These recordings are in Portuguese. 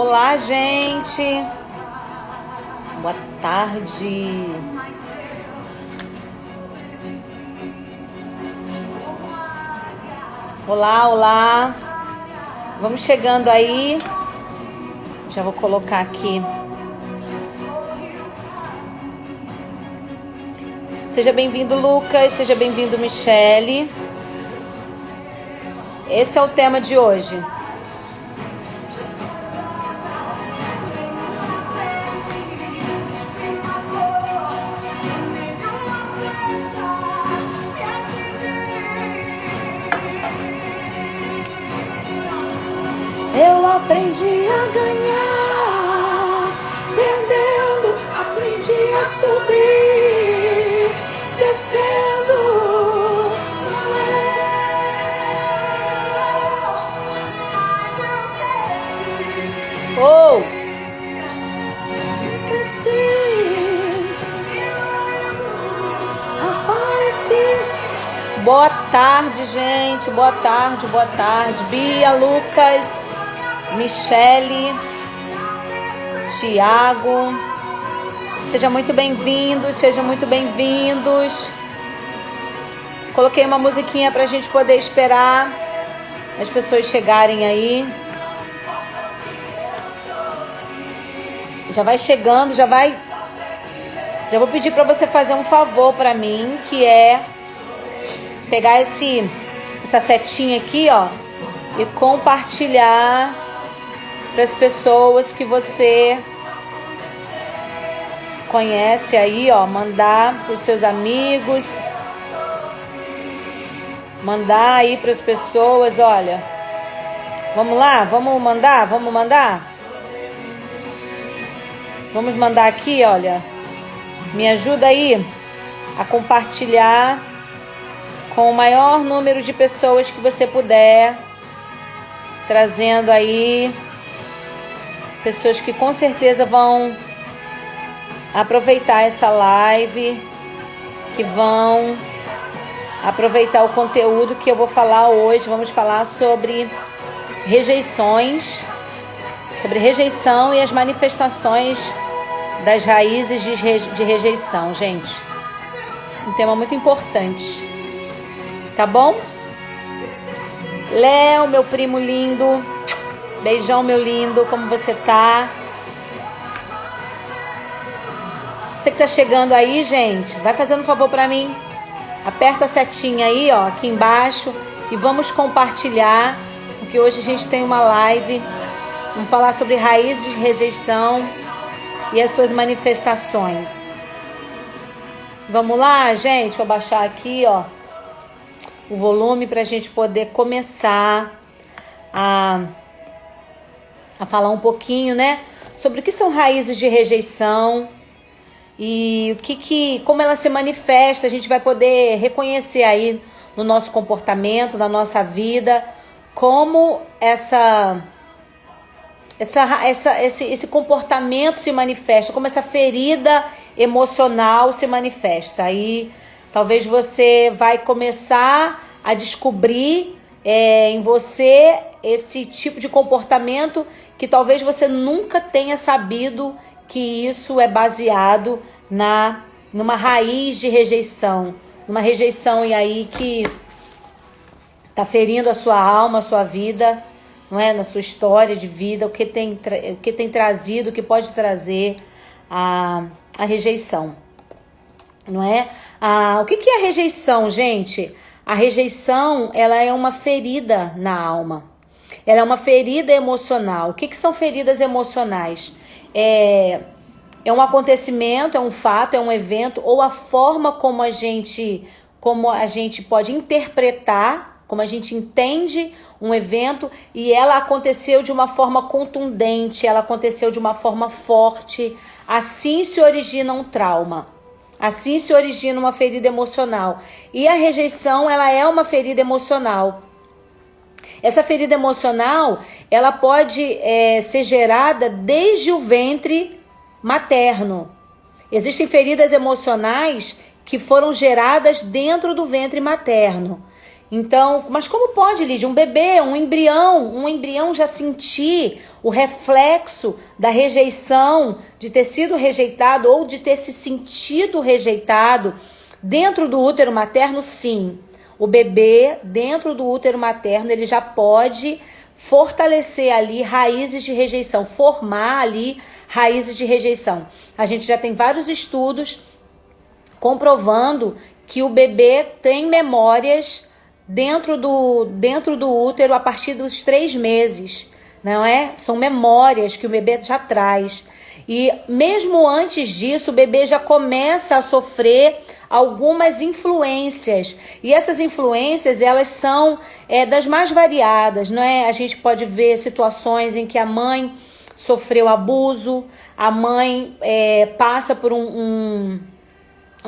Olá, gente. Boa tarde. Olá, olá. Vamos chegando aí. Já vou colocar aqui. Seja bem-vindo, Lucas. Seja bem-vindo, Michele. Esse é o tema de hoje. Eu aprendi a ganhar, perdendo, aprendi a subir, descendo. Oh! Boa tarde, gente. Boa tarde, boa tarde. Bia, Lucas, Michele, Tiago. Sejam muito bem-vindos, sejam muito bem-vindos. Coloquei uma musiquinha pra gente poder esperar as pessoas chegarem aí. Já vai chegando, já vou pedir para você fazer um favor para mim, que é pegar essa setinha aqui, ó, e compartilhar para as pessoas que você conhece aí, ó, mandar para os seus amigos, mandar aí para as pessoas, olha. Vamos lá, vamos mandar. Vamos mandar aqui, olha. Me ajuda aí a compartilhar com o maior número de pessoas que você puder. Trazendo aí pessoas que com certeza vão aproveitar essa live, que vão aproveitar o conteúdo que eu vou falar hoje. Vamos falar sobre rejeições, sobre rejeição e as manifestações das raízes de rejeição, gente. Um tema muito importante. Tá bom? Léo, meu primo lindo. Beijão, meu lindo. Como você tá? Você que tá chegando aí, gente, vai fazendo um favor pra mim. Aperta a setinha aí, ó, aqui embaixo. E vamos compartilhar. Porque hoje a gente tem uma live. Vamos falar sobre raízes de rejeição e as suas manifestações. Vamos lá, gente? Vou baixar aqui, ó, o volume para a gente poder começar a falar um pouquinho, né, sobre o que são raízes de rejeição e como ela se manifesta. A gente vai poder reconhecer aí no nosso comportamento, na nossa vida, como esse comportamento se manifesta, como essa ferida emocional se manifesta. Aí talvez você vai começar a descobrir em você esse tipo de comportamento que talvez você nunca tenha sabido que isso é baseado numa raiz de rejeição. Uma rejeição e aí que está ferindo a sua alma, a sua vida, não é? Na sua história de vida, o que tem trazido, o que pode trazer a rejeição, não é? O que é a rejeição, gente? A rejeição, ela é uma ferida na alma, ela é uma ferida emocional. O que são feridas emocionais? É um acontecimento, é um fato, é um evento, ou a forma como a gente pode interpretar, como a gente entende um evento, e ela aconteceu de uma forma contundente, ela aconteceu de uma forma forte. Assim se origina um trauma, assim se origina uma ferida emocional. E a rejeição, ela é uma ferida emocional. Essa ferida emocional, ela pode ser gerada desde o ventre materno. Existem feridas emocionais que foram geradas dentro do ventre materno. Então, mas como pode, Lídia, um bebê, um embrião já sentir o reflexo da rejeição, de ter sido rejeitado ou de ter se sentido rejeitado dentro do útero materno? Sim. O bebê, dentro do útero materno, ele já pode fortalecer ali raízes de rejeição, formar ali raízes de rejeição. A gente já tem vários estudos comprovando que o bebê tem memórias dentro do útero a partir dos 3 meses, não é? São memórias que o bebê já traz. E mesmo antes disso, o bebê já começa a sofrer algumas influências. E essas influências, elas são das mais variadas, não é? A gente pode ver situações em que a mãe sofreu abuso, a mãe passa por um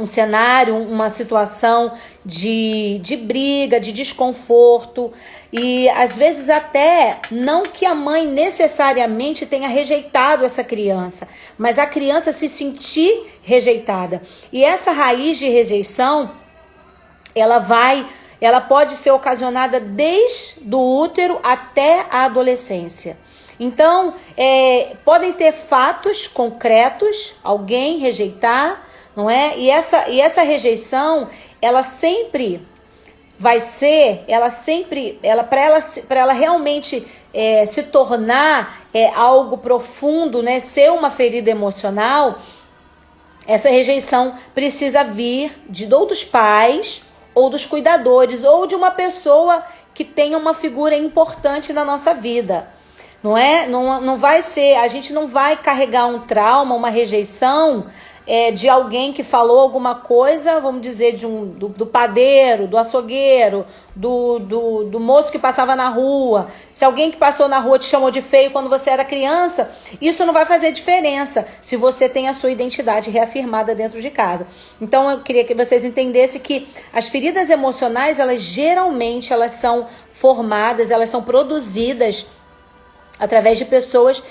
cenário, uma situação de briga, de desconforto, e às vezes até não que a mãe necessariamente tenha rejeitado essa criança, mas a criança se sentir rejeitada. E essa raiz de rejeição, ela pode ser ocasionada desde o útero até a adolescência. Então, podem ter fatos concretos, alguém rejeitar, não é? E essa rejeição, ela sempre vai ser, para ela realmente se tornar algo profundo, né? Ser uma ferida emocional, essa rejeição precisa vir ou dos pais, ou dos cuidadores, ou de uma pessoa que tenha uma figura importante na nossa vida. Não é? Não vai ser, a gente não vai carregar um trauma, uma rejeição de alguém que falou alguma coisa, vamos dizer, do padeiro, do açougueiro, do moço que passava na rua. Se alguém que passou na rua te chamou de feio quando você era criança, isso não vai fazer diferença se você tem a sua identidade reafirmada dentro de casa. Então eu queria que vocês entendessem que as feridas emocionais, elas geralmente são formadas, elas são produzidas através de pessoas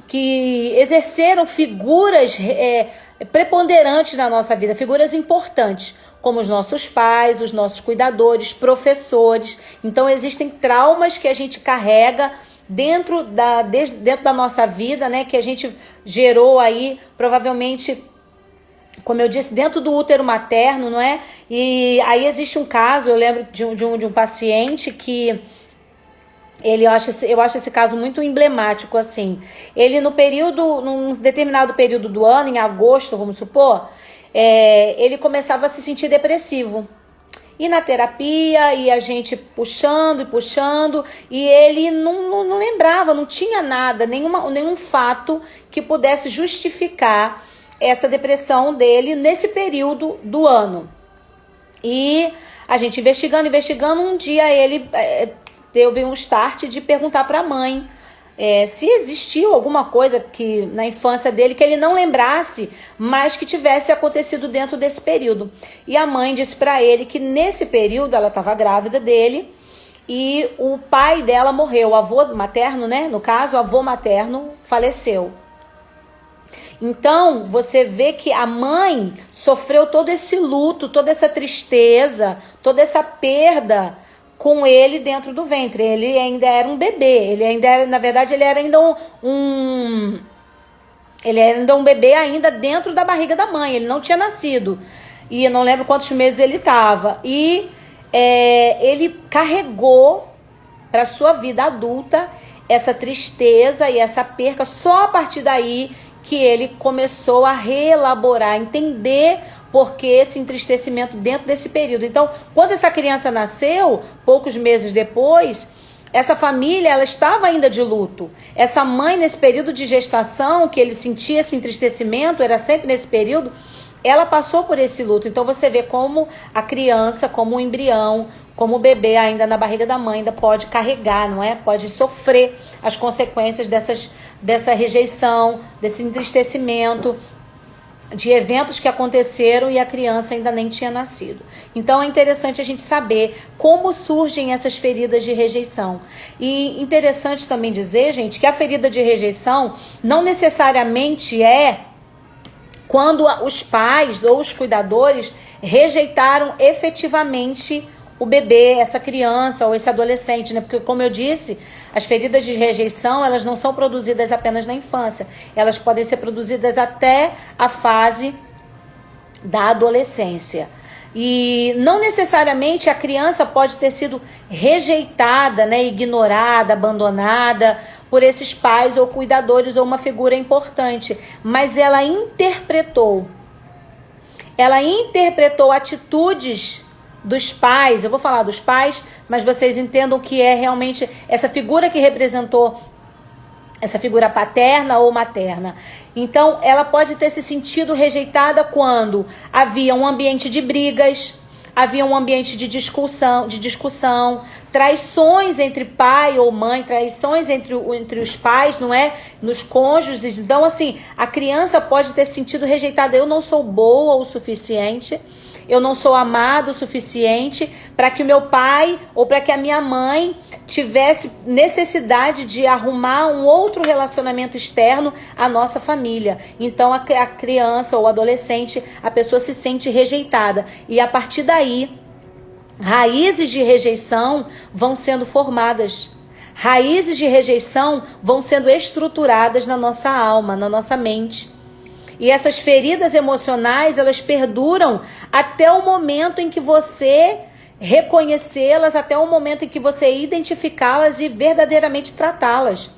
que exerceram figuras preponderantes na nossa vida, figuras importantes, como os nossos pais, os nossos cuidadores, professores. Então existem traumas que a gente carrega dentro da nossa vida, né, que a gente gerou aí, provavelmente, como eu disse, dentro do útero materno, não é? E aí existe um caso, eu lembro de um paciente que eu acho esse caso muito emblemático, assim. Ele num determinado período do ano, em agosto, vamos supor, ele começava a se sentir depressivo. E na terapia, e a gente puxando, e ele não lembrava, não tinha nada, nenhum fato que pudesse justificar essa depressão dele nesse período do ano. E a gente investigando, um dia ele teve um start de perguntar para a mãe se existiu alguma coisa que na infância dele que ele não lembrasse, mas que tivesse acontecido dentro desse período. E a mãe disse para ele que nesse período ela estava grávida dele e o pai dela morreu, o avô materno, né? No caso, o avô materno faleceu. Então, você vê que a mãe sofreu todo esse luto, toda essa tristeza, toda essa perda com ele dentro do ventre. Ele ainda era um bebê, ele era ainda um bebê ainda dentro da barriga da mãe, ele não tinha nascido. E eu não lembro quantos meses ele estava. E ele carregou para sua vida adulta essa tristeza e essa perca. Só a partir daí que ele começou a reelaborar, entender por que esse entristecimento dentro desse período. Então, quando essa criança nasceu, poucos meses depois, essa família ela estava ainda de luto. Essa mãe, nesse período de gestação, que ele sentia esse entristecimento, era sempre nesse período, ela passou por esse luto. Então você vê como a criança, como o embrião, como o bebê ainda na barriga da mãe ainda pode carregar, não é? Pode sofrer as consequências dessa rejeição, desse entristecimento, de eventos que aconteceram e a criança ainda nem tinha nascido. Então é interessante a gente saber como surgem essas feridas de rejeição. E interessante também dizer, gente, que a ferida de rejeição não necessariamente é quando os pais ou os cuidadores rejeitaram efetivamente o bebê, essa criança ou esse adolescente, né? Porque, como eu disse, as feridas de rejeição, elas não são produzidas apenas na infância. Elas podem ser produzidas até a fase da adolescência. E não necessariamente a criança pode ter sido rejeitada, né? Ignorada, abandonada por esses pais ou cuidadores ou uma figura importante. Mas ela interpretou atitudes dos pais, eu vou falar dos pais, mas vocês entendam que é realmente essa figura que representou, essa figura paterna ou materna. Então, ela pode ter se sentido rejeitada quando havia um ambiente de brigas, havia um ambiente de discussão, traições entre pai ou mãe, traições entre os pais, não é? Nos cônjuges. Então, assim, a criança pode ter se sentido rejeitada. Eu não sou boa o suficiente, eu não sou amado o suficiente para que o meu pai ou para que a minha mãe tivesse necessidade de arrumar um outro relacionamento externo à nossa família. Então a criança ou adolescente, a pessoa se sente rejeitada. E a partir daí, raízes de rejeição vão sendo formadas. Raízes de rejeição vão sendo estruturadas na nossa alma, na nossa mente. E essas feridas emocionais, elas perduram até o momento em que você reconhecê-las, até o momento em que você identificá-las e verdadeiramente tratá-las.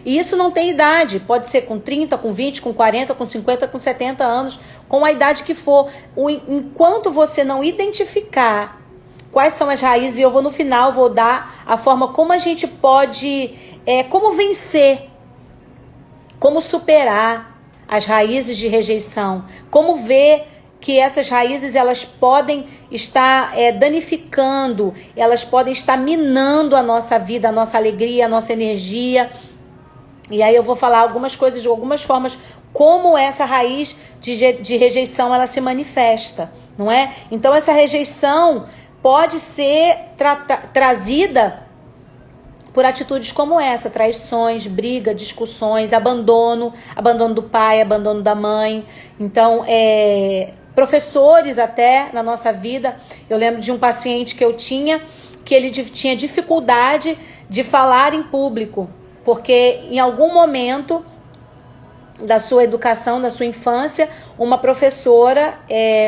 E isso não tem idade, pode ser com 30, com 20, com 40, com 50, com 70 anos, com a idade que for. Enquanto você não identificar quais são as raízes, e eu vou no final, vou dar a forma como a gente pode, como vencer, como superar as raízes de rejeição, como ver que essas raízes elas podem estar danificando, elas podem estar minando a nossa vida, a nossa alegria, a nossa energia. E aí eu vou falar algumas coisas, de algumas formas, como essa raiz de rejeição ela se manifesta, não é? Então essa rejeição pode ser trazida por atitudes como essa, traições, briga, discussões, abandono do pai, abandono da mãe. Então, professores até na nossa vida, eu lembro de um paciente que eu tinha, que ele tinha dificuldade de falar em público, porque em algum momento da sua educação, da sua infância, uma professora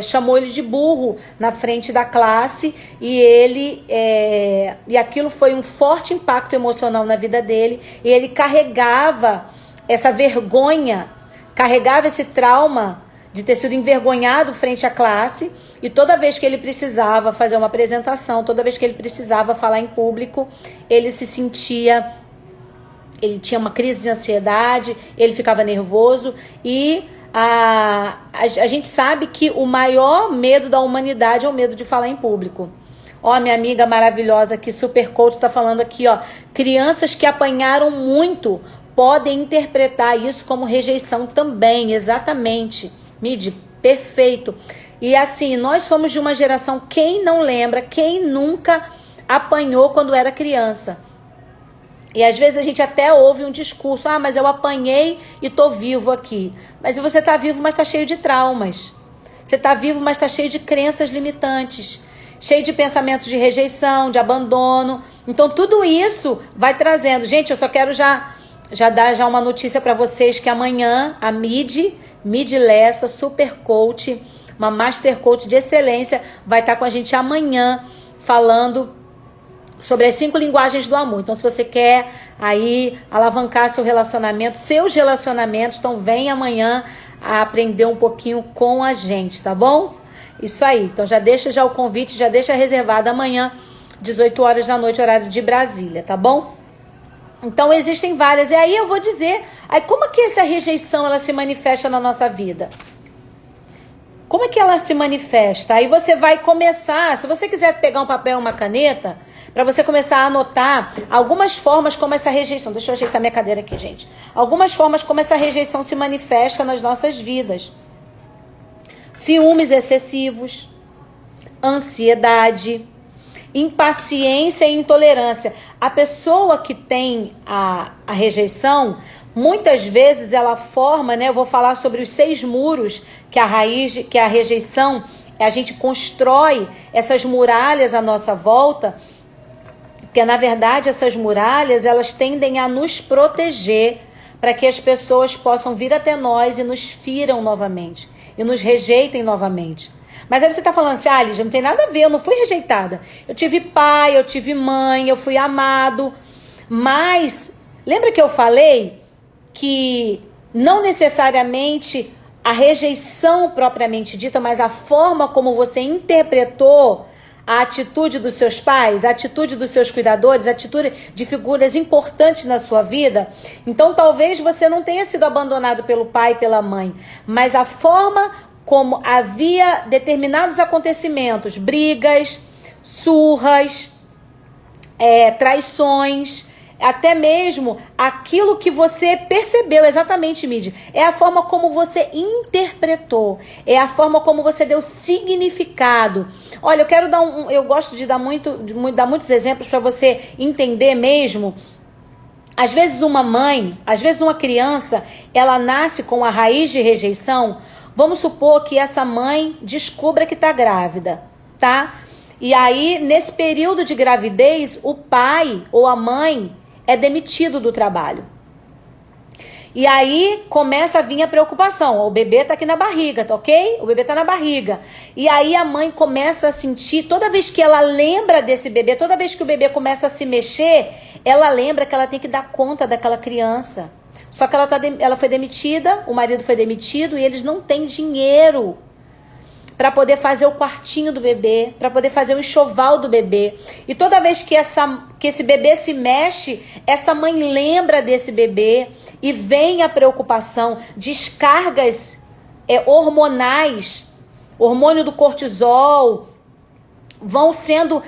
chamou ele de burro na frente da classe e aquilo foi um forte impacto emocional na vida dele, e ele carregava essa vergonha, carregava esse trauma de ter sido envergonhado frente à classe, e toda vez que ele precisava fazer uma apresentação, toda vez que ele precisava falar em público, ele tinha uma crise de ansiedade, ele ficava nervoso, e a gente sabe que o maior medo da humanidade é o medo de falar em público. Ó, minha amiga maravilhosa aqui, Super Coach, está falando aqui, ó, crianças que apanharam muito podem interpretar isso como rejeição também, exatamente. Midi, perfeito. E assim, nós somos de uma geração, quem não lembra, quem nunca apanhou quando era criança? E às vezes a gente até ouve um discurso, mas eu apanhei e tô vivo aqui. Mas você tá vivo, mas tá cheio de traumas. Você tá vivo, mas tá cheio de crenças limitantes, cheio de pensamentos de rejeição, de abandono. Então tudo isso vai trazendo. Gente, eu só quero já dar uma notícia para vocês, que amanhã a Midi Lessa, Super Coach, uma Master Coach de excelência, vai estar com a gente amanhã falando sobre as 5 linguagens do amor. Então, se você quer aí alavancar seus relacionamentos, então vem amanhã a aprender um pouquinho com a gente, tá bom? Isso aí. Então, já deixa o convite, já deixa reservado amanhã, 18 horas da noite, horário de Brasília, tá bom? Então, existem várias. E aí eu vou dizer, aí como é que essa rejeição ela se manifesta na nossa vida? Como é que ela se manifesta? Aí você vai começar, se você quiser pegar um papel e uma caneta, para você começar a anotar algumas formas como essa rejeição... Deixa eu ajeitar minha cadeira aqui, gente. Algumas formas como essa rejeição se manifesta nas nossas vidas. Ciúmes excessivos, ansiedade, impaciência e intolerância. A pessoa que tem a rejeição, muitas vezes ela forma, né? Eu vou falar sobre os 6 muros que a rejeição A gente constrói essas muralhas à nossa volta, porque na verdade essas muralhas, elas tendem a nos proteger para que as pessoas possam vir até nós e nos firam novamente, e nos rejeitem novamente. Mas aí você está falando assim, Lígia, não tem nada a ver, eu não fui rejeitada. Eu tive pai, eu tive mãe, eu fui amado. Mas, lembra que eu falei que não necessariamente a rejeição propriamente dita, mas a forma como você interpretou a atitude dos seus pais, a atitude dos seus cuidadores, a atitude de figuras importantes na sua vida. Então, talvez você não tenha sido abandonado pelo pai e pela mãe, mas a forma como havia determinados acontecimentos, brigas, surras, traições, até mesmo aquilo que você percebeu exatamente, Midi, é a forma como você interpretou, é a forma como você deu significado. Olha, eu quero dar eu gosto de dar muitos exemplos para você entender mesmo. Às vezes uma criança, ela nasce com a raiz de rejeição. Vamos supor que essa mãe descubra que está grávida, tá? E aí, nesse período de gravidez, o pai ou a mãe é demitido do trabalho. E aí começa a vir a preocupação. O bebê tá aqui na barriga, tá ok? O bebê tá na barriga. E aí a mãe começa a sentir, toda vez que ela lembra desse bebê, toda vez que o bebê começa a se mexer, ela lembra que ela tem que dar conta daquela criança. Só que ela foi demitida, o marido foi demitido e eles não têm dinheiro para poder fazer o quartinho do bebê, para poder fazer o enxoval do bebê. E toda vez que esse bebê se mexe, essa mãe lembra desse bebê e vem a preocupação, descargas hormonais, hormônio do cortisol, vão sendo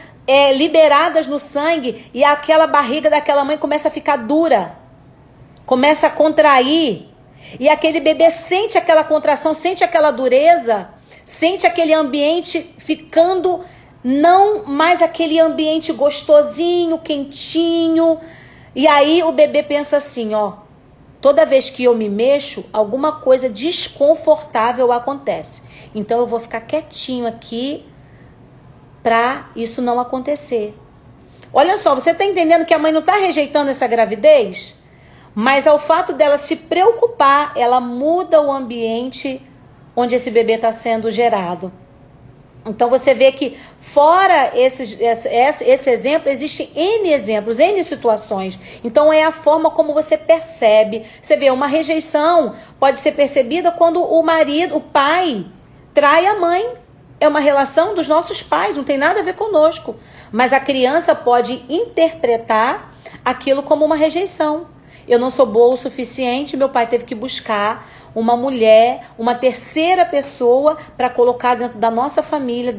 liberadas no sangue e aquela barriga daquela mãe começa a ficar dura, começa a contrair. E aquele bebê sente aquela contração, sente aquela dureza, sente aquele ambiente ficando não mais aquele ambiente gostosinho, quentinho. E aí o bebê pensa assim, toda vez que eu me mexo, alguma coisa desconfortável acontece. Então eu vou ficar quietinho aqui para isso não acontecer. Olha só, você está entendendo que a mãe não está rejeitando essa gravidez? Mas ao fato dela se preocupar, ela muda o ambiente onde esse bebê está sendo gerado. Então você vê que fora esse exemplo, existem N exemplos, N situações. Então é a forma como você percebe. Você vê, uma rejeição pode ser percebida quando o pai trai a mãe. É uma relação dos nossos pais, não tem nada a ver conosco. Mas a criança pode interpretar aquilo como uma rejeição. Eu não sou boa o suficiente, meu pai teve que buscar uma mulher, uma terceira pessoa para colocar dentro da nossa família,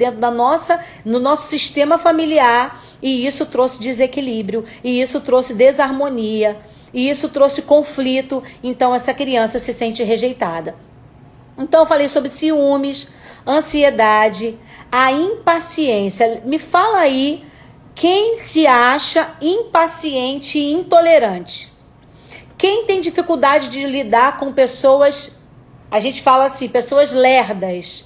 no nosso sistema familiar, e isso trouxe desequilíbrio, e isso trouxe desarmonia, e isso trouxe conflito, então essa criança se sente rejeitada. Então eu falei sobre ciúmes, ansiedade, a impaciência. Me fala aí quem se acha impaciente e intolerante. Quem tem dificuldade de lidar com pessoas, a gente fala assim, pessoas lerdas.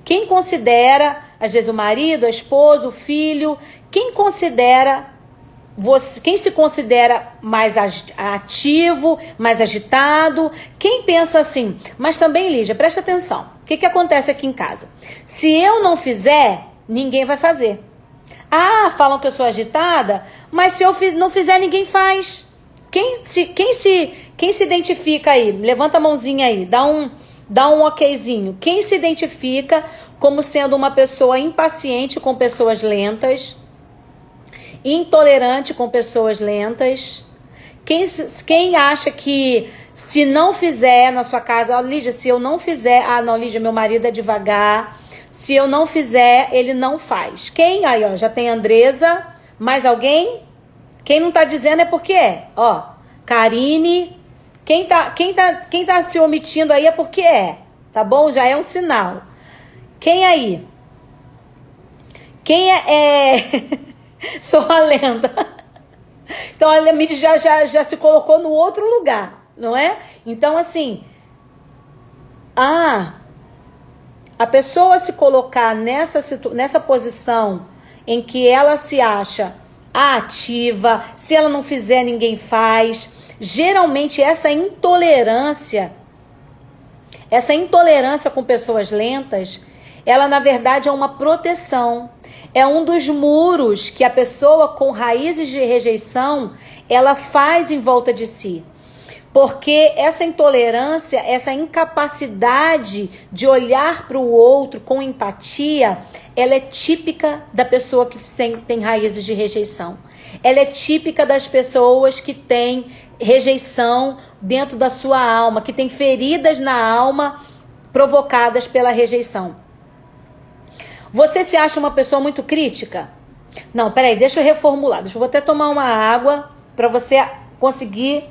Quem considera, às vezes o marido, a esposa, o filho, quem se considera mais ativo, mais agitado, quem pensa assim, mas também, Lígia, presta atenção, o que acontece aqui em casa? Se eu não fizer, ninguém vai fazer. Falam que eu sou agitada, mas se eu não fizer, ninguém faz. Quem se identifica aí? Levanta a mãozinha aí, dá um okzinho. Quem se identifica como sendo uma pessoa impaciente com pessoas lentas, intolerante com pessoas lentas? Quem acha que se não fizer na sua casa, Lídia, se eu não fizer, não, Lídia, meu marido é devagar, se eu não fizer, ele não faz. Quem? Aí, já tem Andresa, mais alguém? Quem não tá dizendo é porque Karine, quem tá se omitindo aí é porque tá bom? Já é um sinal. Quem aí? Quem Sou a lenda. Então a Lemide já se colocou no outro lugar, não é? Então assim, A pessoa se colocar nessa posição em que ela se acha ativa, se ela não fizer, ninguém faz. Geralmente essa intolerância com pessoas lentas, ela na verdade é uma proteção. É um dos muros que a pessoa com raízes de rejeição, ela faz em volta de si. Porque essa intolerância, essa incapacidade de olhar para o outro com empatia, ela é típica da pessoa que tem raízes de rejeição. Ela é típica das pessoas que têm rejeição dentro da sua alma, que tem feridas na alma provocadas pela rejeição. Você se acha uma pessoa muito crítica? Não, peraí, deixa eu reformular. Vou até tomar uma água para você conseguir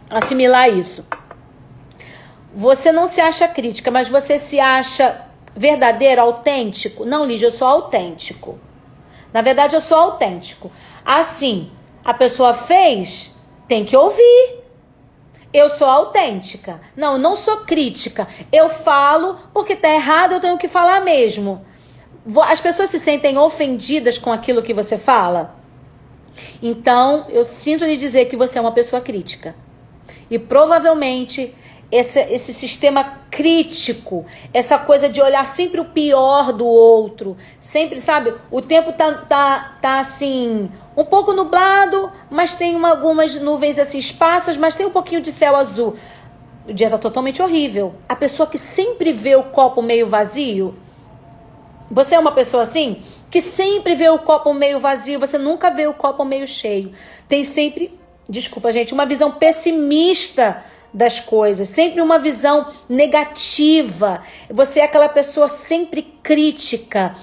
assimilar isso. Você não se acha crítica, mas você se acha verdadeiro, autêntico? Não, Lídia, eu sou autêntico. Na verdade, eu sou autêntico. Assim, a pessoa fez, tem que ouvir. Eu sou autêntica. Não, eu não sou crítica. Eu falo porque tá errado, eu tenho que falar mesmo. As pessoas se sentem ofendidas com aquilo que você fala? Então, eu sinto lhe dizer que você é uma pessoa crítica. E provavelmente esse sistema crítico, essa coisa de olhar sempre o pior do outro, sempre, sabe, o tempo tá assim, um pouco nublado, mas tem algumas nuvens assim esparsas, mas tem um pouquinho de céu azul. O dia tá totalmente horrível. A pessoa que sempre vê o copo meio vazio, você é uma pessoa assim, que sempre vê o copo meio vazio, você nunca vê o copo meio cheio. Tem sempre, desculpa gente, uma visão pessimista das coisas, sempre uma visão negativa. Você é aquela pessoa sempre crítica,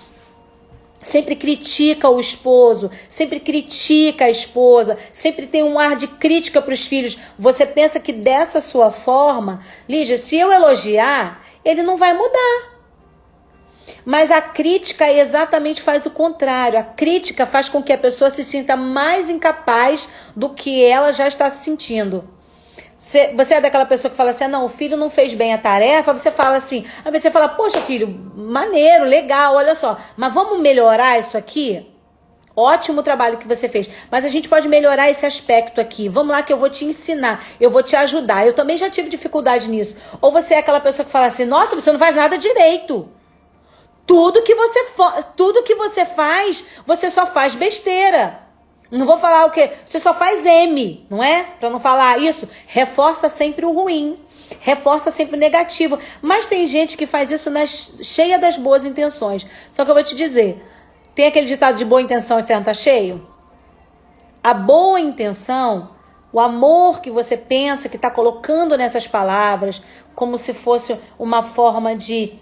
sempre critica o esposo, sempre critica a esposa, sempre tem um ar de crítica para os filhos. Você pensa que dessa sua forma, Lígia, se eu elogiar, ele não vai mudar. Mas a crítica exatamente faz o contrário. A crítica faz com que a pessoa se sinta mais incapaz do que ela já está se sentindo. Você é daquela pessoa que fala assim, não, o filho não fez bem a tarefa, você fala assim, às vezes você fala, poxa filho, maneiro, legal, olha só, mas vamos melhorar isso aqui? Ótimo trabalho que você fez, mas a gente pode melhorar esse aspecto aqui, vamos lá que eu vou te ensinar, eu vou te ajudar, eu também já tive dificuldade nisso. Ou você é aquela pessoa que fala assim, nossa, você não faz nada direito. Tudo que você faz, você só faz besteira. Não vou falar o quê? Você só faz M, não é? Pra não falar isso. Reforça sempre o ruim. Reforça sempre o negativo. Mas tem gente que faz isso cheia das boas intenções. Só que eu vou te dizer. Tem aquele ditado de boa intenção e inferno tá cheio? A boa intenção, o amor que você pensa que tá colocando nessas palavras, como se fosse uma forma de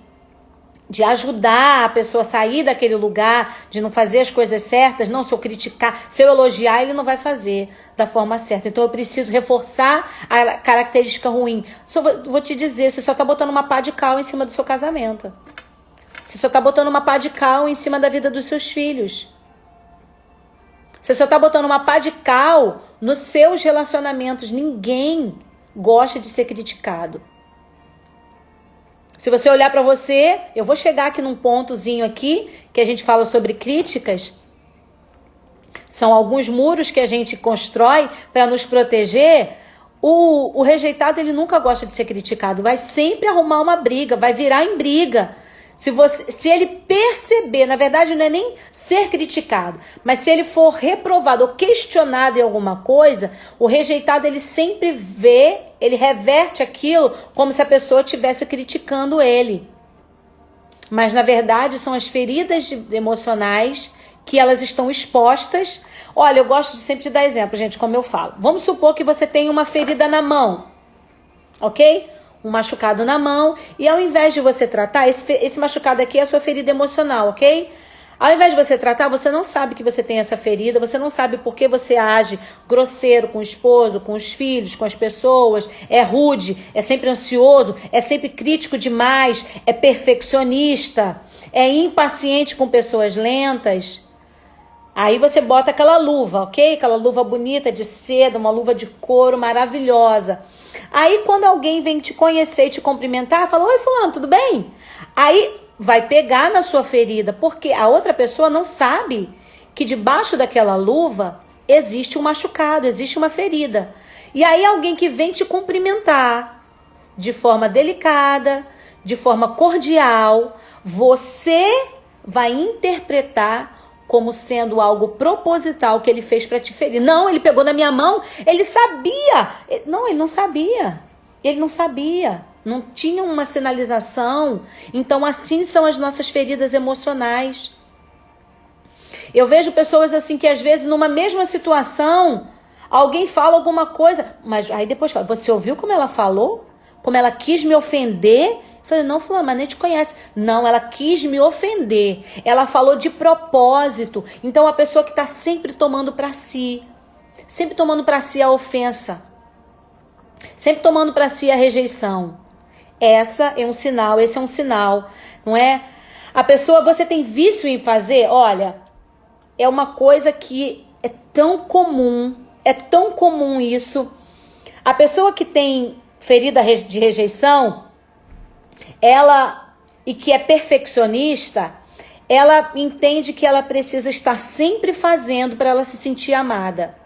ajudar a pessoa a sair daquele lugar, de não fazer as coisas certas. Não, se eu criticar, se eu elogiar, ele não vai fazer da forma certa. Então eu preciso reforçar a característica ruim. Vou te dizer, você só tá botando uma pá de cal em cima do seu casamento. Você só tá botando uma pá de cal em cima da vida dos seus filhos. Você só tá botando uma pá de cal nos seus relacionamentos. Ninguém gosta de ser criticado. Se você olhar para você, eu vou chegar aqui num pontozinho aqui, que a gente fala sobre críticas. São alguns muros que a gente constrói para nos proteger. O rejeitado, ele nunca gosta de ser criticado. Vai sempre arrumar uma briga, vai virar em briga. Se ele perceber, na verdade não é nem ser criticado, mas se ele for reprovado ou questionado em alguma coisa, o rejeitado ele sempre vê, ele reverte aquilo como se a pessoa estivesse criticando ele. Mas na verdade são as feridas emocionais que elas estão expostas. Olha, eu gosto sempre de dar exemplo, gente, como eu falo. Vamos supor que você tem uma ferida na mão, ok? Um machucado na mão, e ao invés de você tratar, esse machucado aqui é a sua ferida emocional, ok? Ao invés de você tratar, você não sabe que você tem essa ferida, você não sabe por que você age grosseiro com o esposo, com os filhos, com as pessoas, é rude, é sempre ansioso, é sempre crítico demais, é perfeccionista, é impaciente com pessoas lentas. Aí você bota aquela luva, ok? Aquela luva bonita de seda, uma luva de couro maravilhosa. Aí quando alguém vem te conhecer e te cumprimentar, fala, oi fulano, tudo bem? Aí vai pegar na sua ferida, porque a outra pessoa não sabe que debaixo daquela luva existe um machucado, existe uma ferida. E aí alguém que vem te cumprimentar de forma delicada, de forma cordial, você vai interpretar como sendo algo proposital que ele fez para te ferir. Não, ele pegou na minha mão, ele sabia. Não, ele não sabia. Ele não sabia. Não tinha uma sinalização. Então, assim são as nossas feridas emocionais. Eu vejo pessoas assim que às vezes numa mesma situação, alguém fala alguma coisa, mas aí depois fala, você ouviu como ela falou? Como ela quis me ofender? Eu falei, não, fulano, mas nem te conhece. Não, ela quis me ofender. Ela falou de propósito. Então, a pessoa que está sempre tomando para si. Sempre tomando para si a ofensa. Sempre tomando para si a rejeição. Esse é um sinal, não é? A pessoa, você tem vício em fazer? Olha, é uma coisa que é tão comum isso. A pessoa que tem ferida de rejeição, ela, e que é perfeccionista, ela entende que ela precisa estar sempre fazendo para ela se sentir amada.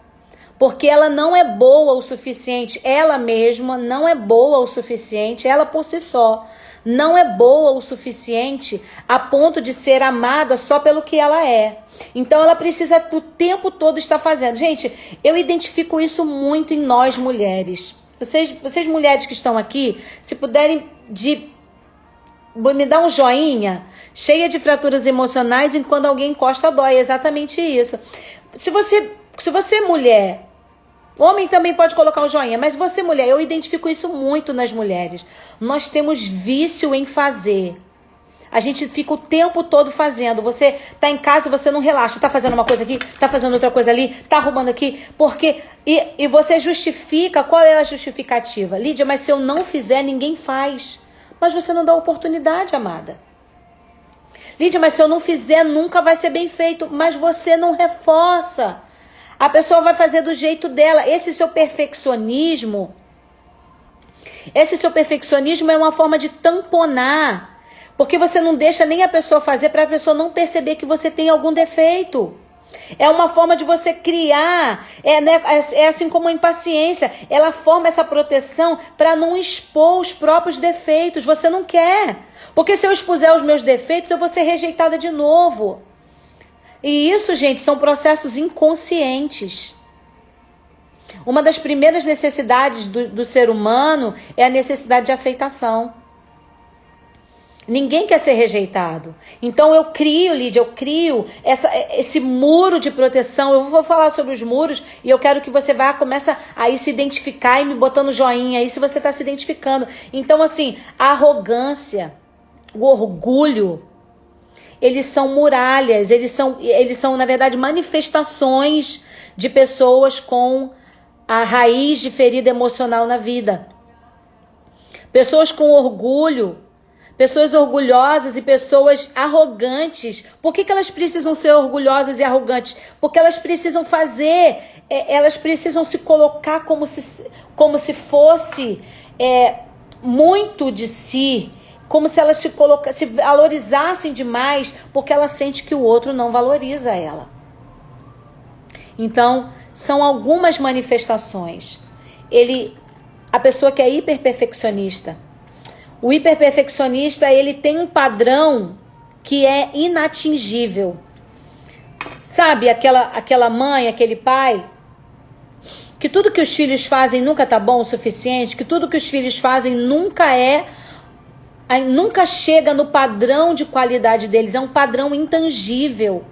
Porque ela não é boa o suficiente, ela mesma não é boa o suficiente, ela por si só não é boa o suficiente a ponto de ser amada só pelo que ela é. Então ela precisa o tempo todo estar fazendo. Gente, eu identifico isso muito em nós mulheres. Vocês mulheres que estão aqui, se puderem me dar um joinha, cheia de fraturas emocionais, enquanto alguém encosta dói. É exatamente isso. Se você mulher, homem também pode colocar um joinha, mas você mulher, eu identifico isso muito nas mulheres. Nós temos vício em fazer. A gente fica o tempo todo fazendo. Você tá em casa, você não relaxa. Tá fazendo uma coisa aqui, tá fazendo outra coisa ali, tá arrumando aqui. Porque e você justifica, qual é a justificativa? Lídia, mas se eu não fizer, ninguém faz. Mas você não dá oportunidade, amada. Lídia, mas se eu não fizer, nunca vai ser bem feito. Mas você não reforça. A pessoa vai fazer do jeito dela. Esse seu perfeccionismo é uma forma de tamponar. Porque você não deixa nem a pessoa fazer para a pessoa não perceber que você tem algum defeito. É uma forma de você criar, é assim como a impaciência. Ela forma essa proteção para não expor os próprios defeitos. Você não quer. Porque se eu expuser os meus defeitos, eu vou ser rejeitada de novo. E isso, gente, são processos inconscientes. Uma das primeiras necessidades do ser humano é a necessidade de aceitação. Ninguém quer ser rejeitado. Então eu crio, Lídia, esse muro de proteção. Eu vou falar sobre os muros e eu quero que você começa a ir se identificar e me botando joinha aí se você está se identificando. Então, assim, a arrogância, o orgulho, eles são muralhas, eles são, na verdade, manifestações de pessoas com a raiz de ferida emocional na vida. Pessoas com orgulho, pessoas orgulhosas e pessoas arrogantes. Por que elas precisam ser orgulhosas e arrogantes? Porque elas precisam elas precisam se colocar como se fosse muito de si, como se elas se valorizassem demais, porque ela sente que o outro não valoriza ela. Então, são algumas manifestações. A pessoa que é hiperperfeccionista, o hiperperfeccionista, ele tem um padrão que é inatingível. Sabe aquela mãe, aquele pai, que tudo que os filhos fazem nunca tá bom o suficiente, que tudo que os filhos fazem nunca chega no padrão de qualidade deles, é um padrão intangível.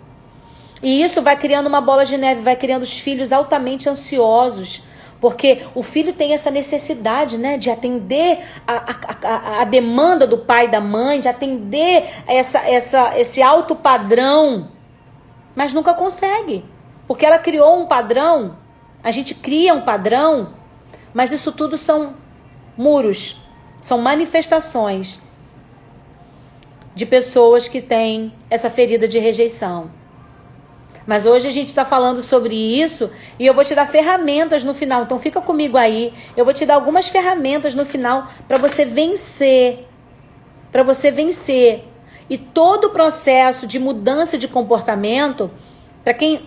E isso vai criando uma bola de neve, vai criando os filhos altamente ansiosos, porque o filho tem essa necessidade, né, de atender a demanda do pai e da mãe, de atender esse alto padrão, mas nunca consegue, porque ela criou um padrão, a gente cria um padrão, mas isso tudo são muros, são manifestações de pessoas que têm essa ferida de rejeição. Mas hoje a gente está falando sobre isso e eu vou te dar ferramentas no final. Então fica comigo aí. Eu vou te dar algumas ferramentas no final para você vencer. Para você vencer. E todo o processo de mudança de comportamento, para quem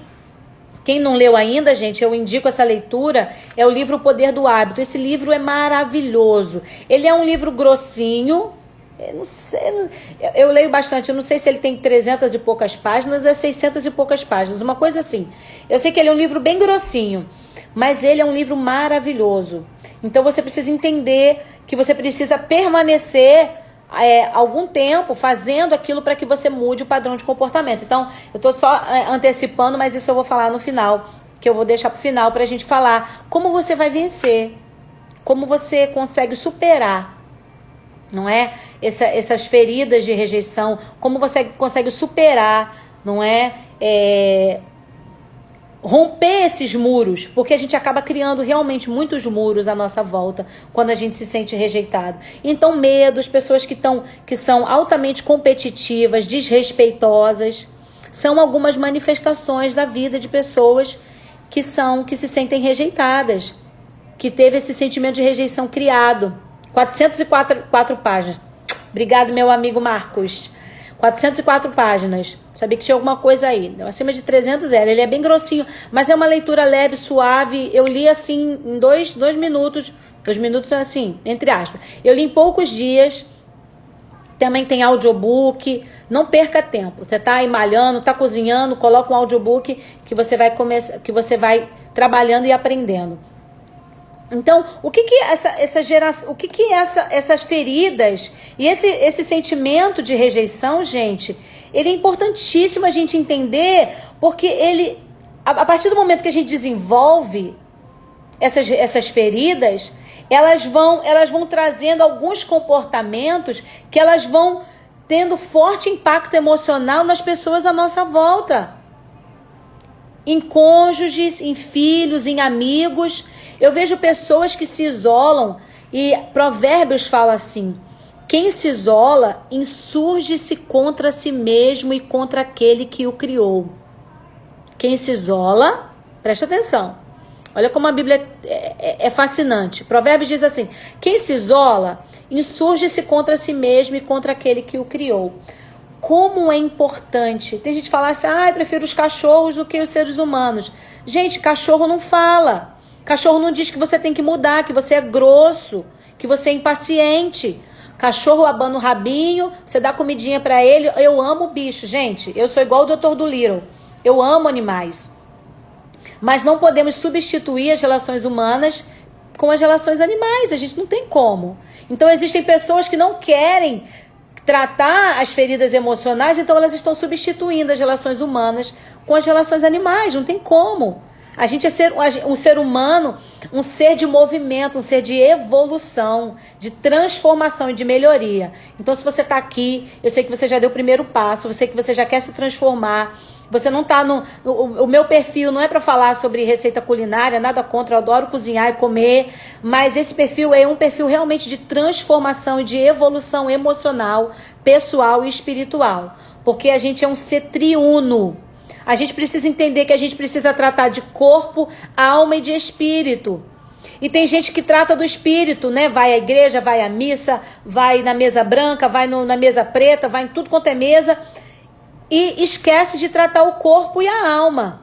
não leu ainda, gente, eu indico essa leitura, é o livro O Poder do Hábito. Esse livro é maravilhoso. Ele é um livro grossinho. Eu não sei, eu leio bastante, eu não sei se ele tem 300 e poucas páginas ou é 600 e poucas páginas, uma coisa assim. Eu sei que ele é um livro bem grossinho, mas ele é um livro maravilhoso. Então você precisa entender que você precisa permanecer algum tempo fazendo aquilo para que você mude o padrão de comportamento. Então, eu estou só antecipando, mas isso eu vou falar no final, que eu vou deixar para o final para a gente falar como você vai vencer, como você consegue superar, não é? Essas feridas de rejeição, como você consegue superar, não é? Romper esses muros, porque a gente acaba criando realmente muitos muros à nossa volta quando a gente se sente rejeitado. Então, medos, pessoas que são altamente competitivas, desrespeitosas, são algumas manifestações da vida de pessoas que se sentem rejeitadas, que teve esse sentimento de rejeição criado. 404 páginas. Obrigado, meu amigo Marcos. 404 páginas. Sabia que tinha alguma coisa aí. Acima de 300 era. Ele é bem grossinho, mas é uma leitura leve, suave. Eu li assim em dois minutos. 2 minutos assim, entre aspas. Eu li em poucos dias. Também tem audiobook. Não perca tempo. Você tá aí malhando, tá cozinhando, coloca um audiobook que você vai começar, que você vai trabalhando e aprendendo. Então, o que essa geração, essas feridas e esse sentimento de rejeição, gente, ele é importantíssimo a gente entender, porque a partir do momento que a gente desenvolve essas feridas, elas vão trazendo alguns comportamentos que elas vão tendo forte impacto emocional nas pessoas à nossa volta. Em cônjuges, em filhos, em amigos. Eu vejo pessoas que se isolam e Provérbios fala assim: quem se isola insurge-se contra si mesmo e contra aquele que o criou. Quem se isola, presta atenção, olha como a Bíblia é fascinante. Provérbios diz assim: quem se isola insurge-se contra si mesmo e contra aquele que o criou. Como é importante. Tem gente que fala assim: eu prefiro os cachorros do que os seres humanos. Gente, cachorro não fala. Cachorro não diz que você tem que mudar, que você é grosso, que você é impaciente. Cachorro abana o rabinho, você dá comidinha pra ele. Eu amo bicho, gente. Eu sou igual o Dr. Dolittle. Eu amo animais. Mas não podemos substituir as relações humanas com as relações animais. A gente não tem como. Então existem pessoas que não querem tratar as feridas emocionais, então elas estão substituindo as relações humanas com as relações animais. Não tem como. A gente é um ser humano, um ser de movimento, um ser de evolução, de transformação e de melhoria. Então, se você está aqui, eu sei que você já deu o primeiro passo, eu sei que você já quer se transformar. Você não está o meu perfil não é para falar sobre receita culinária, nada contra, eu adoro cozinhar e comer, mas esse perfil é um perfil realmente de transformação e de evolução emocional, pessoal e espiritual. Porque a gente é um ser triuno. A gente precisa entender que a gente precisa tratar de corpo, alma e de espírito. E tem gente que trata do espírito, né? Vai à igreja, vai à missa, vai na mesa branca, vai na mesa preta, vai em tudo quanto é mesa e esquece de tratar o corpo e a alma.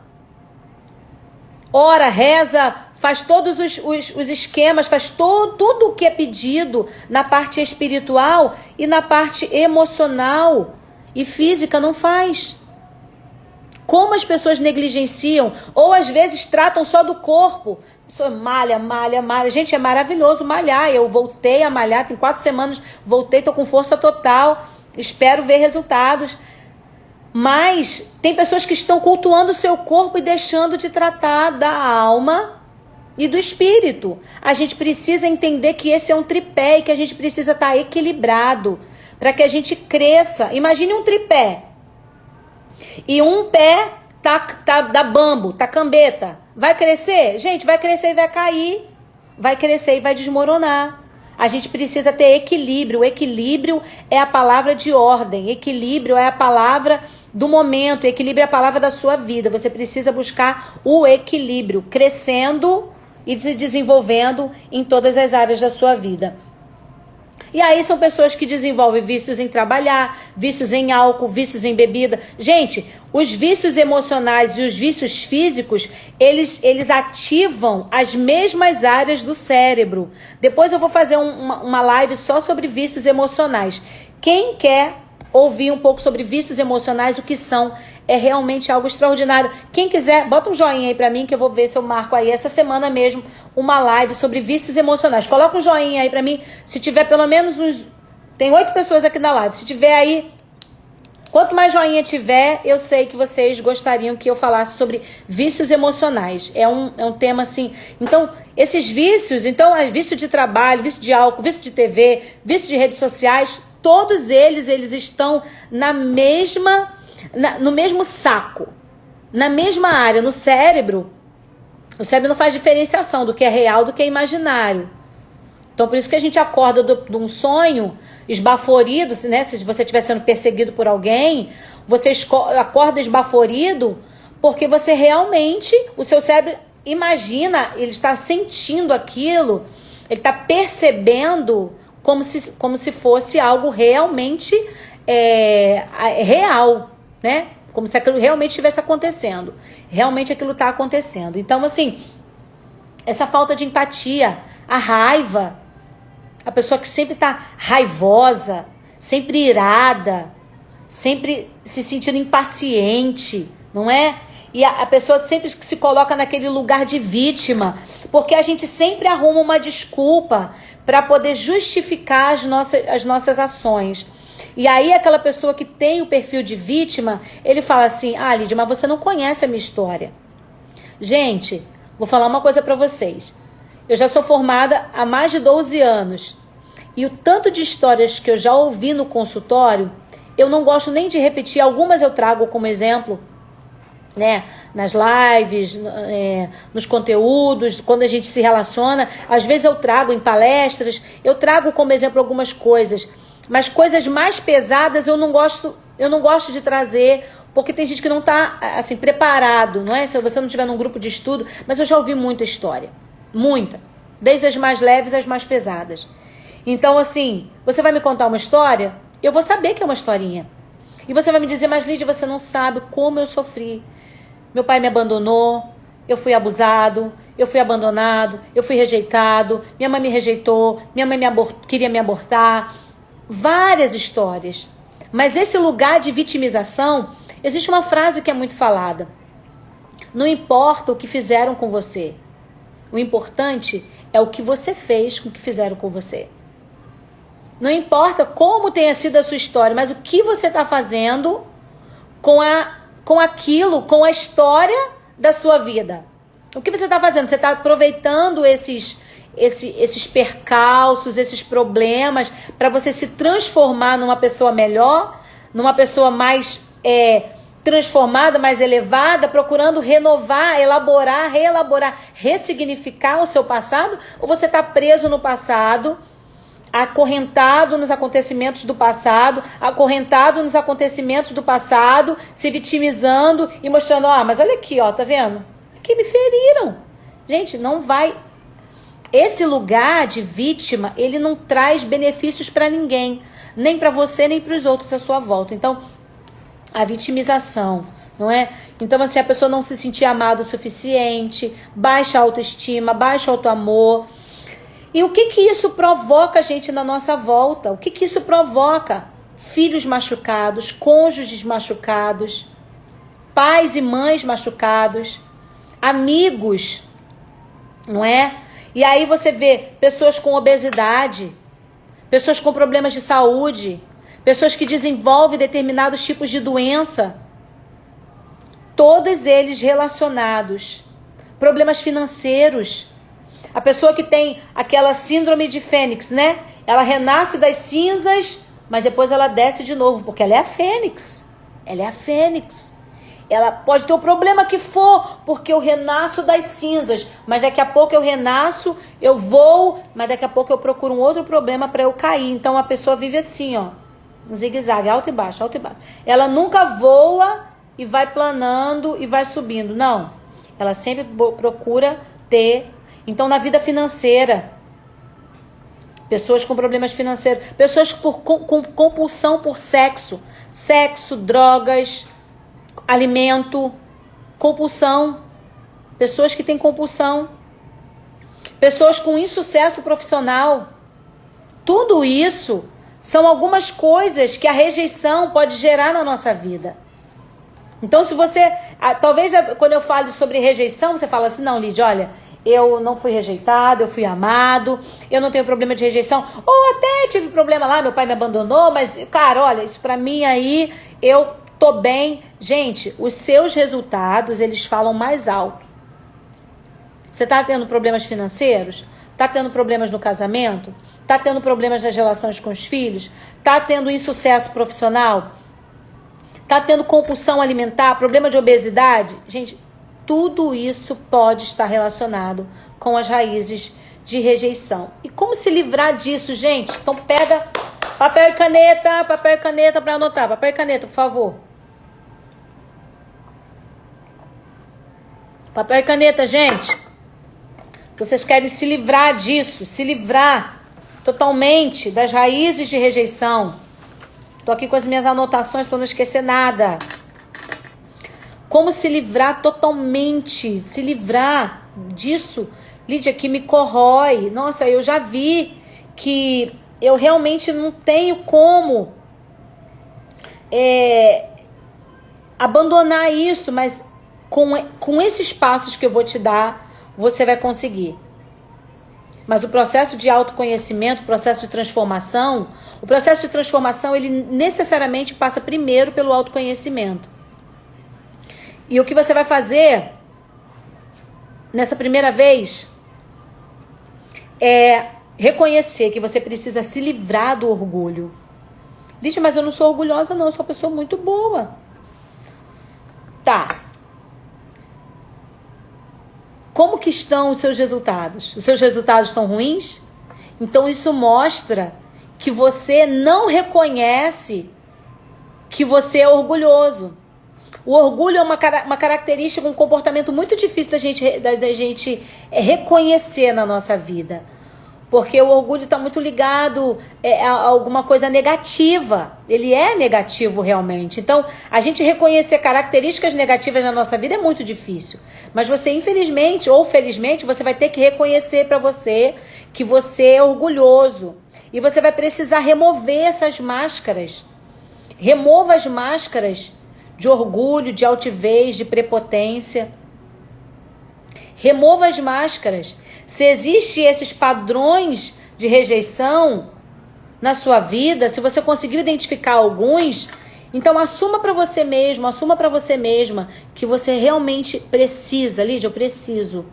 Ora, reza, faz todos os esquemas, faz tudo o que é pedido na parte espiritual e na parte emocional e física não faz. Como as pessoas negligenciam, ou às vezes tratam só do corpo. Isso malha. Gente, é maravilhoso malhar. Eu voltei a malhar, tem 4 semanas, voltei, tô com força total, espero ver resultados. Mas tem pessoas que estão cultuando o seu corpo e deixando de tratar da alma e do espírito. A gente precisa entender que esse é um tripé e que a gente precisa estar equilibrado para que a gente cresça. Imagine um tripé. E um pé tá bambo, tá cambeta. Vai crescer? Gente, vai crescer e vai cair. Vai crescer e vai desmoronar. A gente precisa ter equilíbrio. O equilíbrio é a palavra de ordem. Equilíbrio é a palavra do momento. Equilíbrio é a palavra da sua vida. Você precisa buscar o equilíbrio, crescendo e se desenvolvendo em todas as áreas da sua vida. E aí são pessoas que desenvolvem vícios em trabalhar, vícios em álcool, vícios em bebida. Gente, os vícios emocionais e os vícios físicos, eles ativam as mesmas áreas do cérebro. Depois eu vou fazer uma live só sobre vícios emocionais. Quem quer ouvir um pouco sobre vícios emocionais, o que são, é realmente algo extraordinário. Quem quiser, bota um joinha aí pra mim, que eu vou ver se eu marco aí essa semana mesmo uma live sobre vícios emocionais. Coloca um joinha aí pra mim, se tiver pelo menos uns... Tem 8 pessoas aqui na live. Se tiver aí, quanto mais joinha tiver, eu sei que vocês gostariam que eu falasse sobre vícios emocionais. É um tema assim... Então, esses vícios, vício de trabalho, vício de álcool, vício de TV, vício de redes sociais... Todos eles estão no mesmo saco, na mesma área, no cérebro. O cérebro não faz diferenciação do que é real do que é imaginário. Então, por isso que a gente acorda de um sonho esbaforido, né? Se você estiver sendo perseguido por alguém, você acorda esbaforido porque você realmente, o seu cérebro imagina, ele está sentindo aquilo, ele está percebendo como se fosse algo realmente real, né? Como se aquilo realmente estivesse acontecendo. Realmente aquilo está acontecendo. Então, assim, essa falta de empatia, a raiva, a pessoa que sempre está raivosa, sempre irada, sempre se sentindo impaciente, não é? E a pessoa sempre se coloca naquele lugar de vítima, porque a gente sempre arruma uma desculpa para poder justificar as nossas ações. E aí aquela pessoa que tem o perfil de vítima, ele fala assim: ah, Lídia, mas você não conhece a minha história. Gente, vou falar uma coisa para vocês. Eu já sou formada há mais de 12 anos. E o tanto de histórias que eu já ouvi no consultório, eu não gosto nem de repetir. Algumas eu trago como exemplo, né, nas lives, nos conteúdos, quando a gente se relaciona. Às vezes eu trago em palestras, eu trago como exemplo algumas coisas, mas coisas mais pesadas eu não gosto de trazer, porque tem gente que não está assim preparado, não é? Se você não estiver num grupo de estudo, mas eu já ouvi muita história, muita, desde as mais leves às mais pesadas. Então, assim, você vai me contar uma história, eu vou saber que é uma historinha, e você vai me dizer: mas Lídia, você não sabe como eu sofri. Meu pai me abandonou, eu fui abusado, eu fui abandonado, eu fui rejeitado, minha mãe me rejeitou, minha mãe queria me abortar. Várias histórias. Mas esse lugar de vitimização, existe uma frase que é muito falada: não importa o que fizeram com você, o importante é o que você fez com o que fizeram com você. Não importa como tenha sido a sua história, mas o que você está fazendo com aquilo, com a história da sua vida. O que você está fazendo? Você está aproveitando esses percalços, esses problemas, para você se transformar numa pessoa melhor, numa pessoa mais transformada, mais elevada, procurando renovar, reelaborar, ressignificar o seu passado? Ou você está preso no passado, acorrentado nos acontecimentos do passado, se vitimizando e mostrando: ah, mas olha aqui, ó, tá vendo? Aqui me feriram. Gente, não vai... Esse lugar de vítima, ele não traz benefícios para ninguém, nem para você, nem para os outros à sua volta. Então, a vitimização, não é? Então, assim, a pessoa não se sentir amada o suficiente, baixa autoestima, baixo autoamor. E o que isso provoca, gente, na nossa volta? O que isso provoca? Filhos machucados, cônjuges machucados, pais e mães machucados, amigos, não é? E aí você vê pessoas com obesidade, pessoas com problemas de saúde, pessoas que desenvolvem determinados tipos de doença, todos eles relacionados, problemas financeiros. A pessoa que tem aquela síndrome de Fênix, né? Ela renasce das cinzas, mas depois ela desce de novo, porque ela é a Fênix. Ela é a Fênix. Ela pode ter o problema que for, porque eu renasço das cinzas, mas daqui a pouco eu renasço, eu vou, mas daqui a pouco eu procuro um outro problema para eu cair. Então a pessoa vive assim, ó. Um zigue-zague, alto e baixo, alto e baixo. Ela nunca voa e vai planando e vai subindo. Não. Ela sempre procura ter. Então, na vida financeira, pessoas com problemas financeiros, pessoas com compulsão por sexo, drogas, alimento, compulsão, pessoas que têm compulsão, pessoas com insucesso profissional. Tudo isso são algumas coisas que a rejeição pode gerar na nossa vida. Então, se você... Talvez quando eu falo sobre rejeição, você fala assim, não, Lídia, olha, eu não fui rejeitado, eu fui amado, eu não tenho problema de rejeição. Ou até tive problema lá, meu pai me abandonou, mas, cara, olha, isso pra mim aí, eu tô bem. Gente, os seus resultados, eles falam mais alto. Você tá tendo problemas financeiros? Tá tendo problemas no casamento? Tá tendo problemas nas relações com os filhos? Tá tendo insucesso profissional? Tá tendo compulsão alimentar? Problema de obesidade? Gente, tudo isso pode estar relacionado com as raízes de rejeição. E como se livrar disso, gente? Então pega papel e caneta para anotar. Papel e caneta, por favor. Papel e caneta, gente. Vocês querem se livrar disso, se livrar totalmente das raízes de rejeição. Tô aqui com as minhas anotações para não esquecer nada. Como se livrar totalmente, se livrar disso, Lídia, que me corrói. Nossa, eu já vi que eu realmente não tenho como abandonar isso, mas com esses passos que eu vou te dar, você vai conseguir. Mas o processo de autoconhecimento, o processo de transformação, ele necessariamente passa primeiro pelo autoconhecimento. E o que você vai fazer nessa primeira vez é reconhecer que você precisa se livrar do orgulho. Lídia, mas eu não sou orgulhosa não, eu sou uma pessoa muito boa. Tá. Como que estão os seus resultados? Os seus resultados são ruins? Então isso mostra que você não reconhece que você é orgulhoso. O orgulho é uma característica, um comportamento muito difícil da gente reconhecer na nossa vida. Porque o orgulho está muito ligado a alguma coisa negativa. Ele é negativo realmente. Então, a gente reconhecer características negativas na nossa vida é muito difícil. Mas você, infelizmente ou felizmente, você vai ter que reconhecer para você que você é orgulhoso. E você vai precisar remover essas máscaras. Remova as máscaras de orgulho, de altivez, de prepotência. Remova as máscaras. Se existem esses padrões de rejeição na sua vida, se você conseguiu identificar alguns, então assuma para você mesmo, assuma para você mesma que você realmente precisa. Lídia, eu preciso.